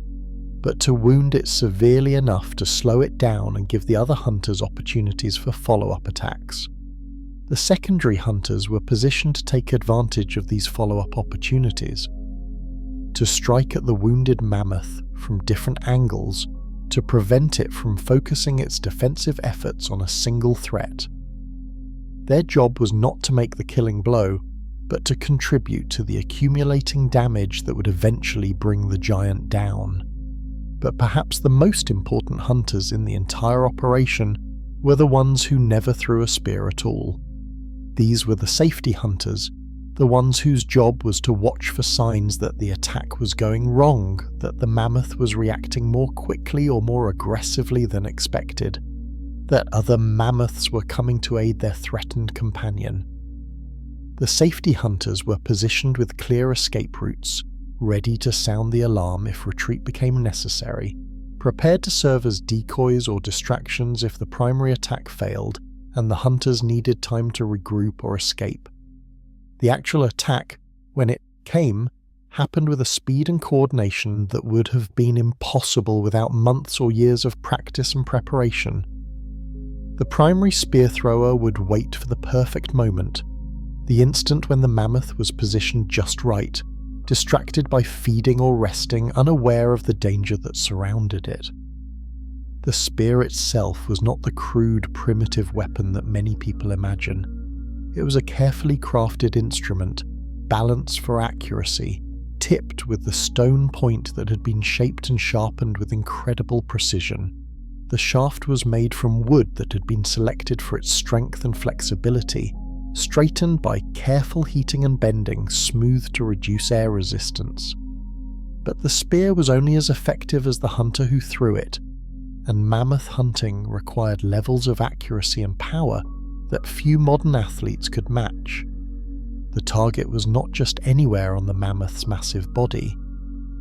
but to wound it severely enough to slow it down and give the other hunters opportunities for follow-up attacks. The secondary hunters were positioned to take advantage of these follow-up opportunities, to strike at the wounded mammoth from different angles to prevent it from focusing its defensive efforts on a single threat. Their job was not to make the killing blow, but to contribute to the accumulating damage that would eventually bring the giant down. But perhaps the most important hunters in the entire operation were the ones who never threw a spear at all. These were the safety hunters, the ones whose job was to watch for signs that the attack was going wrong, that the mammoth was reacting more quickly or more aggressively than expected, that other mammoths were coming to aid their threatened companion. The safety hunters were positioned with clear escape routes, ready to sound the alarm if retreat became necessary, prepared to serve as decoys or distractions if the primary attack failed and the hunters needed time to regroup or escape. The actual attack, when it came, happened with a speed and coordination that would have been impossible without months or years of practice and preparation. The primary spear thrower would wait for the perfect moment, the instant when the mammoth was positioned just right, distracted by feeding or resting, unaware of the danger that surrounded it. The spear itself was not the crude, primitive weapon that many people imagine. It was a carefully crafted instrument, balanced for accuracy, tipped with the stone point that had been shaped and sharpened with incredible precision. The shaft was made from wood that had been selected for its strength and flexibility, straightened by careful heating and bending, smoothed to reduce air resistance. But the spear was only as effective as the hunter who threw it, and mammoth hunting required levels of accuracy and power that few modern athletes could match. The target was not just anywhere on the mammoth's massive body,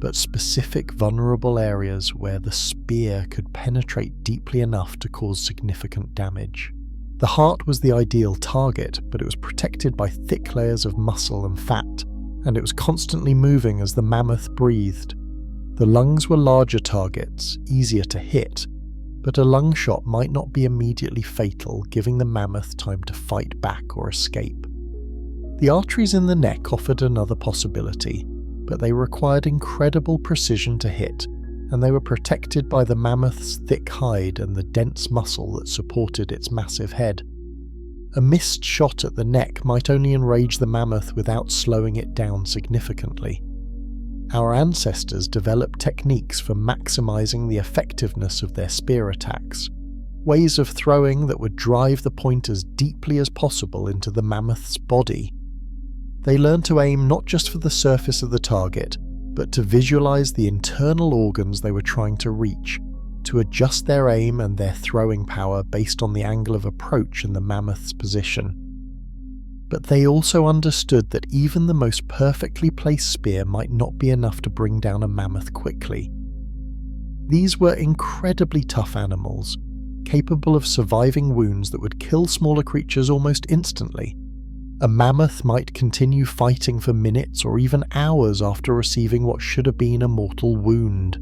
but specific vulnerable areas where the spear could penetrate deeply enough to cause significant damage. The heart was the ideal target, but it was protected by thick layers of muscle and fat, and it was constantly moving as the mammoth breathed. The lungs were larger targets, easier to hit, but a lung shot might not be immediately fatal, giving the mammoth time to fight back or escape. The arteries in the neck offered another possibility, but they required incredible precision to hit, and they were protected by the mammoth's thick hide and the dense muscle that supported its massive head. A missed shot at the neck might only enrage the mammoth without slowing it down significantly. Our ancestors developed techniques for maximizing the effectiveness of their spear attacks, ways of throwing that would drive the point as deeply as possible into the mammoth's body. They learned to aim not just for the surface of the target, but to visualize the internal organs they were trying to reach, to adjust their aim and their throwing power based on the angle of approach and the mammoth's position. But they also understood that even the most perfectly placed spear might not be enough to bring down a mammoth quickly. These were incredibly tough animals, capable of surviving wounds that would kill smaller creatures almost instantly. A mammoth might continue fighting for minutes or even hours after receiving what should have been a mortal wound.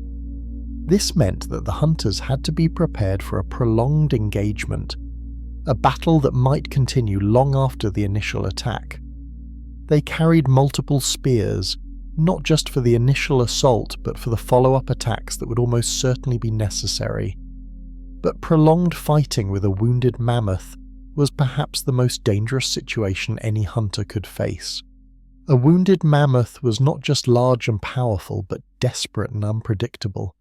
This meant that the hunters had to be prepared for a prolonged engagement, a battle that might continue long after the initial attack. They carried multiple spears, not just for the initial assault but for the follow-up attacks that would almost certainly be necessary. But prolonged fighting with a wounded mammoth was perhaps the most dangerous situation any hunter could face. A wounded mammoth was not just large and powerful but desperate and unpredictable.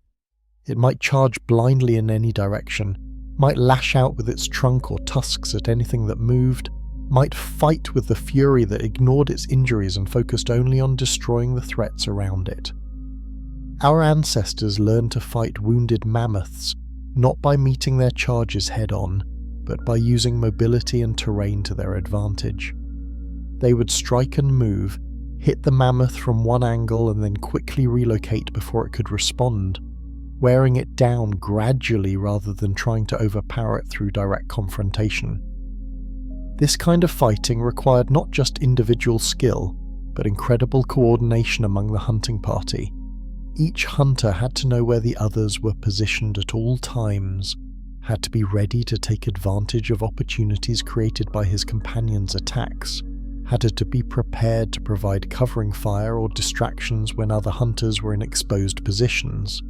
It might charge blindly in any direction, might lash out with its trunk or tusks at anything that moved, might fight with the fury that ignored its injuries and focused only on destroying the threats around it. Our ancestors learned to fight wounded mammoths, not by meeting their charges head-on, but by using mobility and terrain to their advantage. They would strike and move, hit the mammoth from one angle and then quickly relocate before it could respond. wearing it down gradually rather than trying to overpower it through direct confrontation. This kind of fighting required not just individual skill, but incredible coordination among the hunting party. Each hunter had to know where the others were positioned at all times, had to be ready to take advantage of opportunities created by his companions' attacks, had to be prepared to provide covering fire or distractions when other hunters were in exposed positions.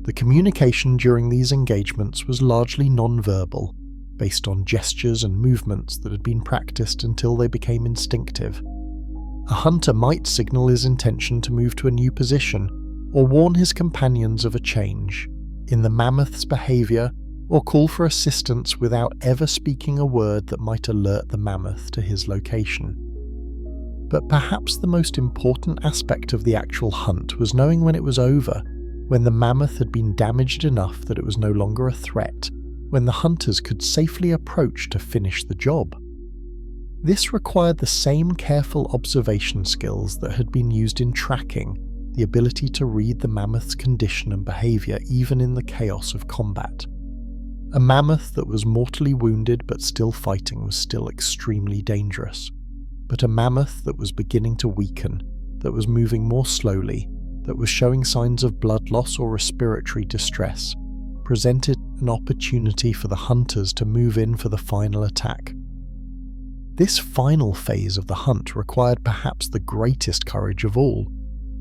The communication during these engagements was largely non-verbal, based on gestures and movements that had been practiced until they became instinctive. A hunter might signal his intention to move to a new position, or warn his companions of a change in the mammoth's behavior, or call for assistance without ever speaking a word that might alert the mammoth to his location. But perhaps the most important aspect of the actual hunt was knowing when it was over, when the mammoth had been damaged enough that it was no longer a threat, when the hunters could safely approach to finish the job. This required the same careful observation skills that had been used in tracking, the ability to read the mammoth's condition and behavior even in the chaos of combat. A mammoth that was mortally wounded but still fighting was still extremely dangerous. But a mammoth that was beginning to weaken, that was moving more slowly, that was showing signs of blood loss or respiratory distress, presented an opportunity for the hunters to move in for the final attack. This final phase of the hunt required perhaps the greatest courage of all,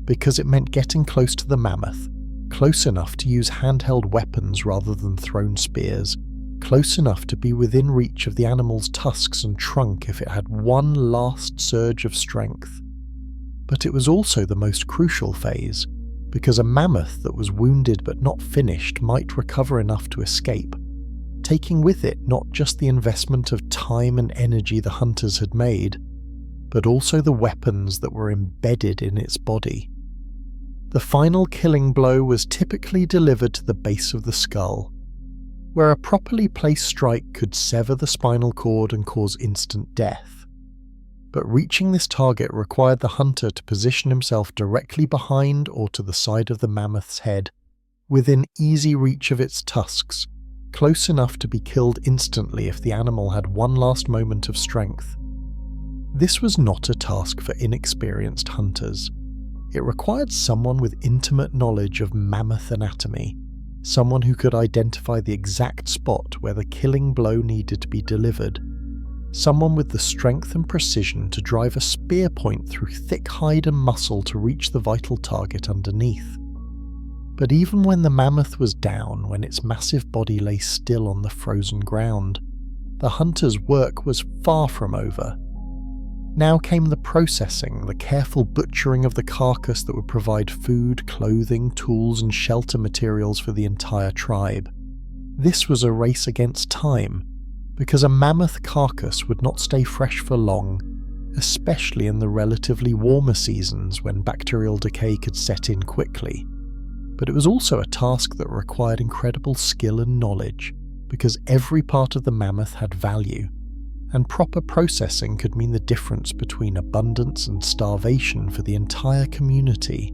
because it meant getting close to the mammoth, close enough to use handheld weapons rather than thrown spears, close enough to be within reach of the animal's tusks and trunk if it had one last surge of strength. But it was also the most crucial phase, because a mammoth that was wounded but not finished might recover enough to escape, taking with it not just the investment of time and energy the hunters had made, but also the weapons that were embedded in its body. The final killing blow was typically delivered to the base of the skull, where a properly placed strike could sever the spinal cord and cause instant death. But reaching this target required the hunter to position himself directly behind or to the side of the mammoth's head, within easy reach of its tusks, close enough to be killed instantly if the animal had one last moment of strength. This was not a task for inexperienced hunters. It required someone with intimate knowledge of mammoth anatomy, someone who could identify the exact spot where the killing blow needed to be delivered, someone with the strength and precision to drive a spear point through thick hide and muscle to reach the vital target underneath. But even when the mammoth was down, when its massive body lay still on the frozen ground, the hunter's work was far from over. Now came the processing, the careful butchering of the carcass that would provide food, clothing, tools, and shelter materials for the entire tribe. This was a race against time, because a mammoth carcass would not stay fresh for long, especially in the relatively warmer seasons when bacterial decay could set in quickly. But it was also a task that required incredible skill and knowledge, because every part of the mammoth had value, and proper processing could mean the difference between abundance and starvation for the entire community.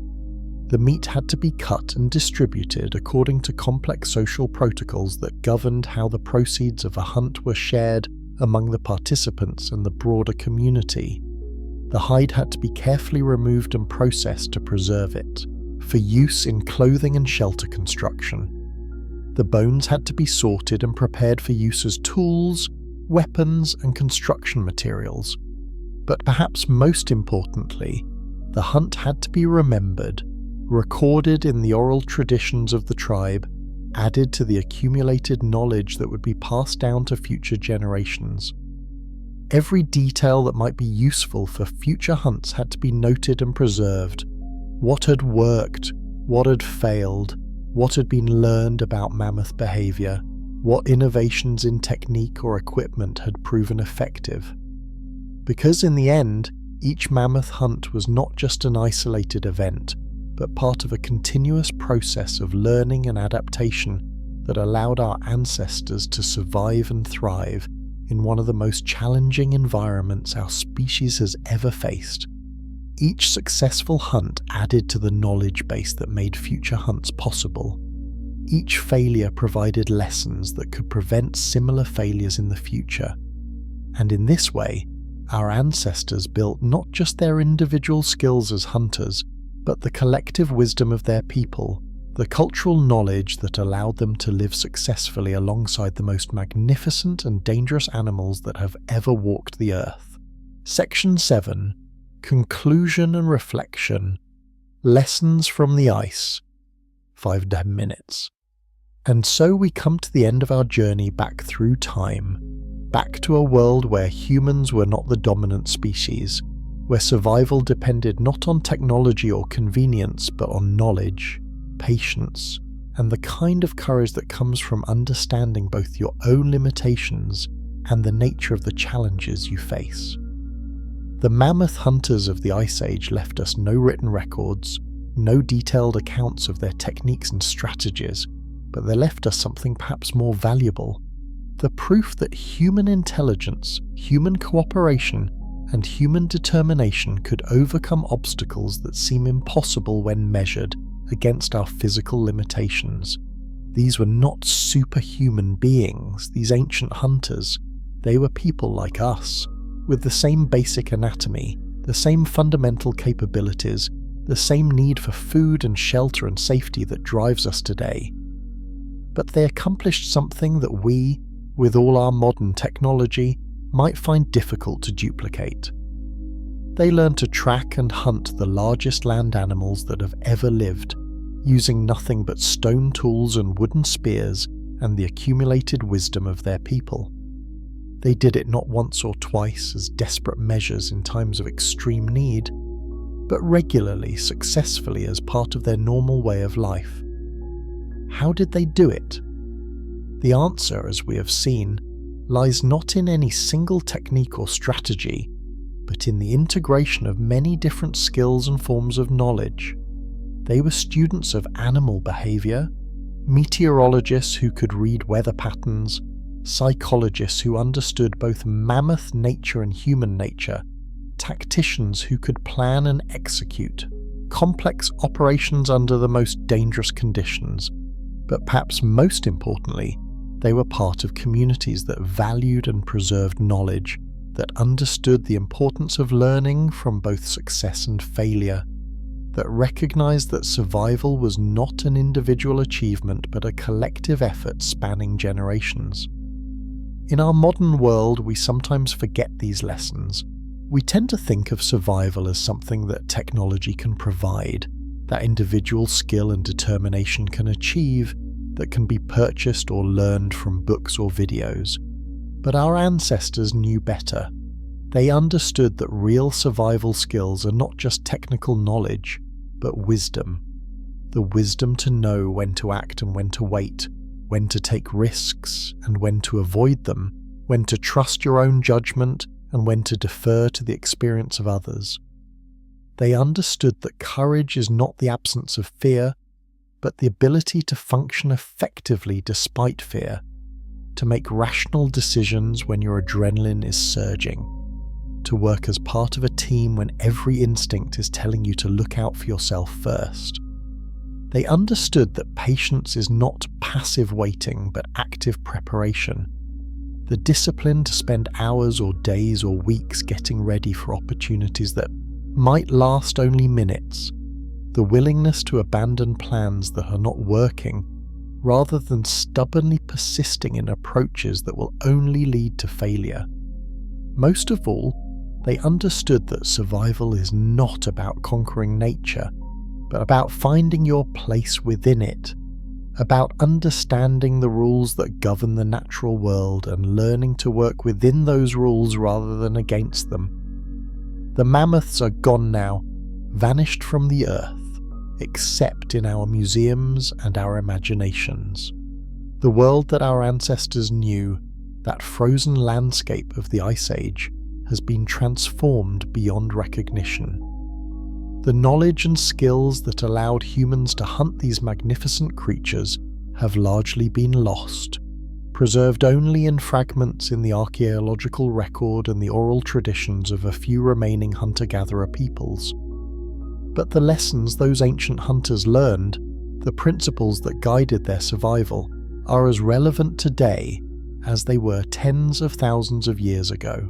The meat had to be cut and distributed according to complex social protocols that governed how the proceeds of a hunt were shared among the participants and the broader community. The hide had to be carefully removed and processed to preserve it, for use in clothing and shelter construction. The bones had to be sorted and prepared for use as tools, weapons, and construction materials. But perhaps most importantly, the hunt had to be remembered, recorded in the oral traditions of the tribe, added to the accumulated knowledge that would be passed down to future generations. Every detail that might be useful for future hunts had to be noted and preserved. What had worked, what had failed, what had been learned about mammoth behavior, what innovations in technique or equipment had proven effective. Because in the end, each mammoth hunt was not just an isolated event, but part of a continuous process of learning and adaptation that allowed our ancestors to survive and thrive in one of the most challenging environments our species has ever faced. Each successful hunt added to the knowledge base that made future hunts possible. Each failure provided lessons that could prevent similar failures in the future. And in this way, our ancestors built not just their individual skills as hunters, but the collective wisdom of their people, the cultural knowledge that allowed them to live successfully alongside the most magnificent and dangerous animals that have ever walked the earth. Section 7. Conclusion and Reflection. Lessons from the Ice. 5 to 10 minutes. And so we come to the end of our journey back through time, back to a world where humans were not the dominant species, where survival depended not on technology or convenience, but on knowledge, patience, and the kind of courage that comes from understanding both your own limitations and the nature of the challenges you face. The mammoth hunters of the Ice Age left us no written records, no detailed accounts of their techniques and strategies, but they left us something perhaps more valuable: the proof that human intelligence, human cooperation, and human determination could overcome obstacles that seem impossible when measured against our physical limitations. These were not superhuman beings, these ancient hunters. They were people like us, with the same basic anatomy, the same fundamental capabilities, the same need for food and shelter and safety that drives us today. But they accomplished something that we, with all our modern technology, might find difficult to duplicate. They learned to track and hunt the largest land animals that have ever lived, using nothing but stone tools and wooden spears and the accumulated wisdom of their people. They did it not once or twice as desperate measures in times of extreme need, but regularly, successfully as part of their normal way of life. How did they do it? The answer, as we have seen, lies not in any single technique or strategy, but in the integration of many different skills and forms of knowledge. They were students of animal behavior, meteorologists who could read weather patterns, psychologists who understood both mammoth nature and human nature, tacticians who could plan and execute complex operations under the most dangerous conditions. But perhaps most importantly, they were part of communities that valued and preserved knowledge, that understood the importance of learning from both success and failure, that recognized that survival was not an individual achievement but a collective effort spanning generations. In our modern world, we sometimes forget these lessons. We tend to think of survival as something that technology can provide, that individual skill and determination can achieve, that can be purchased or learned from books or videos. But our ancestors knew better. They understood that real survival skills are not just technical knowledge, but wisdom. The wisdom to know when to act and when to wait, when to take risks and when to avoid them, when to trust your own judgment and when to defer to the experience of others. They understood that courage is not the absence of fear, but the ability to function effectively despite fear, to make rational decisions when your adrenaline is surging, to work as part of a team when every instinct is telling you to look out for yourself first. They understood that patience is not passive waiting but active preparation, the discipline to spend hours or days or weeks getting ready for opportunities that might last only minutes, the willingness to abandon plans that are not working rather than stubbornly persisting in approaches that will only lead to failure. Most of all, they understood that survival is not about conquering nature, but about finding your place within it, about understanding the rules that govern the natural world and learning to work within those rules rather than against them. The mammoths are gone now, vanished from the earth, except in our museums and our imaginations. The world that our ancestors knew, that frozen landscape of the Ice Age, has been transformed beyond recognition. The knowledge and skills that allowed humans to hunt these magnificent creatures have largely been lost, preserved only in fragments in the archaeological record and the oral traditions of a few remaining hunter-gatherer peoples. But the lessons those ancient hunters learned, The principles that guided their survival are as relevant today as they were tens of thousands of years ago.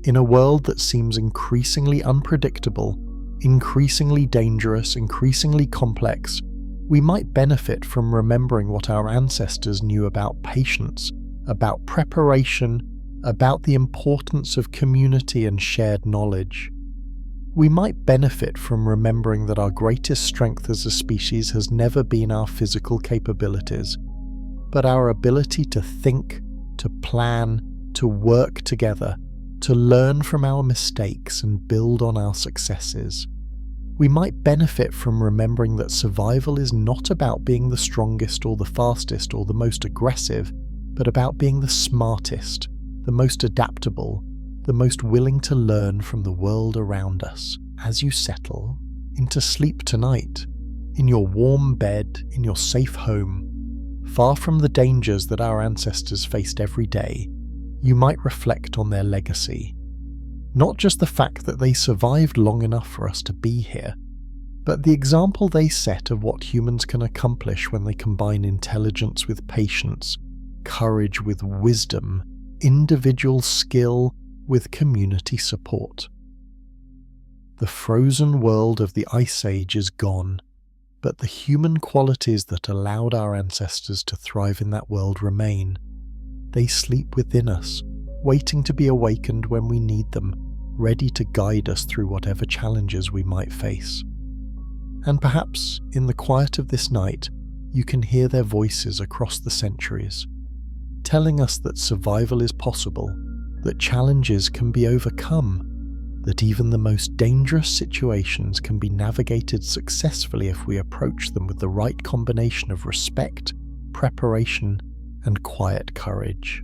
In a world that seems increasingly unpredictable, increasingly dangerous, increasingly complex, we might benefit from remembering what our ancestors knew about patience, about preparation, about the importance of community and shared knowledge. We might benefit from remembering that our greatest strength as a species has never been our physical capabilities, but our ability to think, to plan, to work together, to learn from our mistakes and build on our successes. We might benefit from remembering that survival is not about being the strongest or the fastest or the most aggressive, but about being the smartest, the most adaptable, the most willing to learn from the world around us. As you settle into sleep tonight, in your warm bed, in your safe home, far from the dangers that our ancestors faced every day, you might reflect on their legacy. Not just the fact that they survived long enough for us to be here, but the example they set of what humans can accomplish when they combine intelligence with patience, courage with wisdom, individual skill with community support. The frozen world of the Ice Age is gone, but the human qualities that allowed our ancestors to thrive in that world remain. They sleep within us, waiting to be awakened when we need them, ready to guide us through whatever challenges we might face. And perhaps, in the quiet of this night, you can hear their voices across the centuries, telling us that survival is possible, that challenges can be overcome, that even the most dangerous situations can be navigated successfully if we approach them with the right combination of respect, preparation, and quiet courage.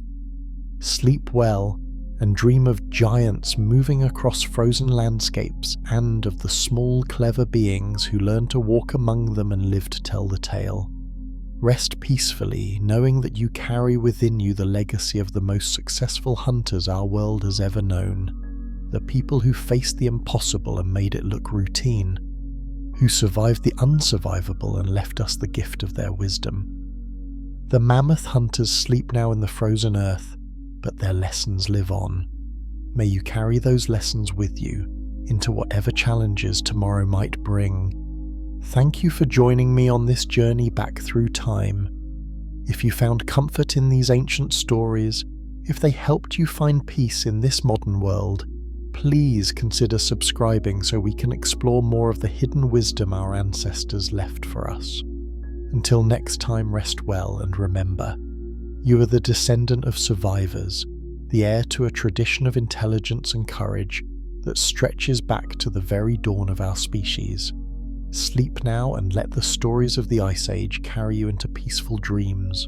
Sleep well and dream of giants moving across frozen landscapes and of the small, clever beings who learn to walk among them and live to tell the tale. Rest peacefully, knowing that you carry within you the legacy of the most successful hunters our world has ever known, the people who faced the impossible and made it look routine, who survived the unsurvivable and left us the gift of their wisdom. The mammoth hunters sleep now in the frozen earth, but their lessons live on. May you carry those lessons with you into whatever challenges tomorrow might bring. Thank you for joining me on this journey back through time. If you found comfort in these ancient stories, if they helped you find peace in this modern world, please consider subscribing so we can explore more of the hidden wisdom our ancestors left for us. Until next time, rest well and remember, you are the descendant of survivors, the heir to a tradition of intelligence and courage that stretches back to the very dawn of our species. Sleep now and let the stories of the Ice Age carry you into peaceful dreams.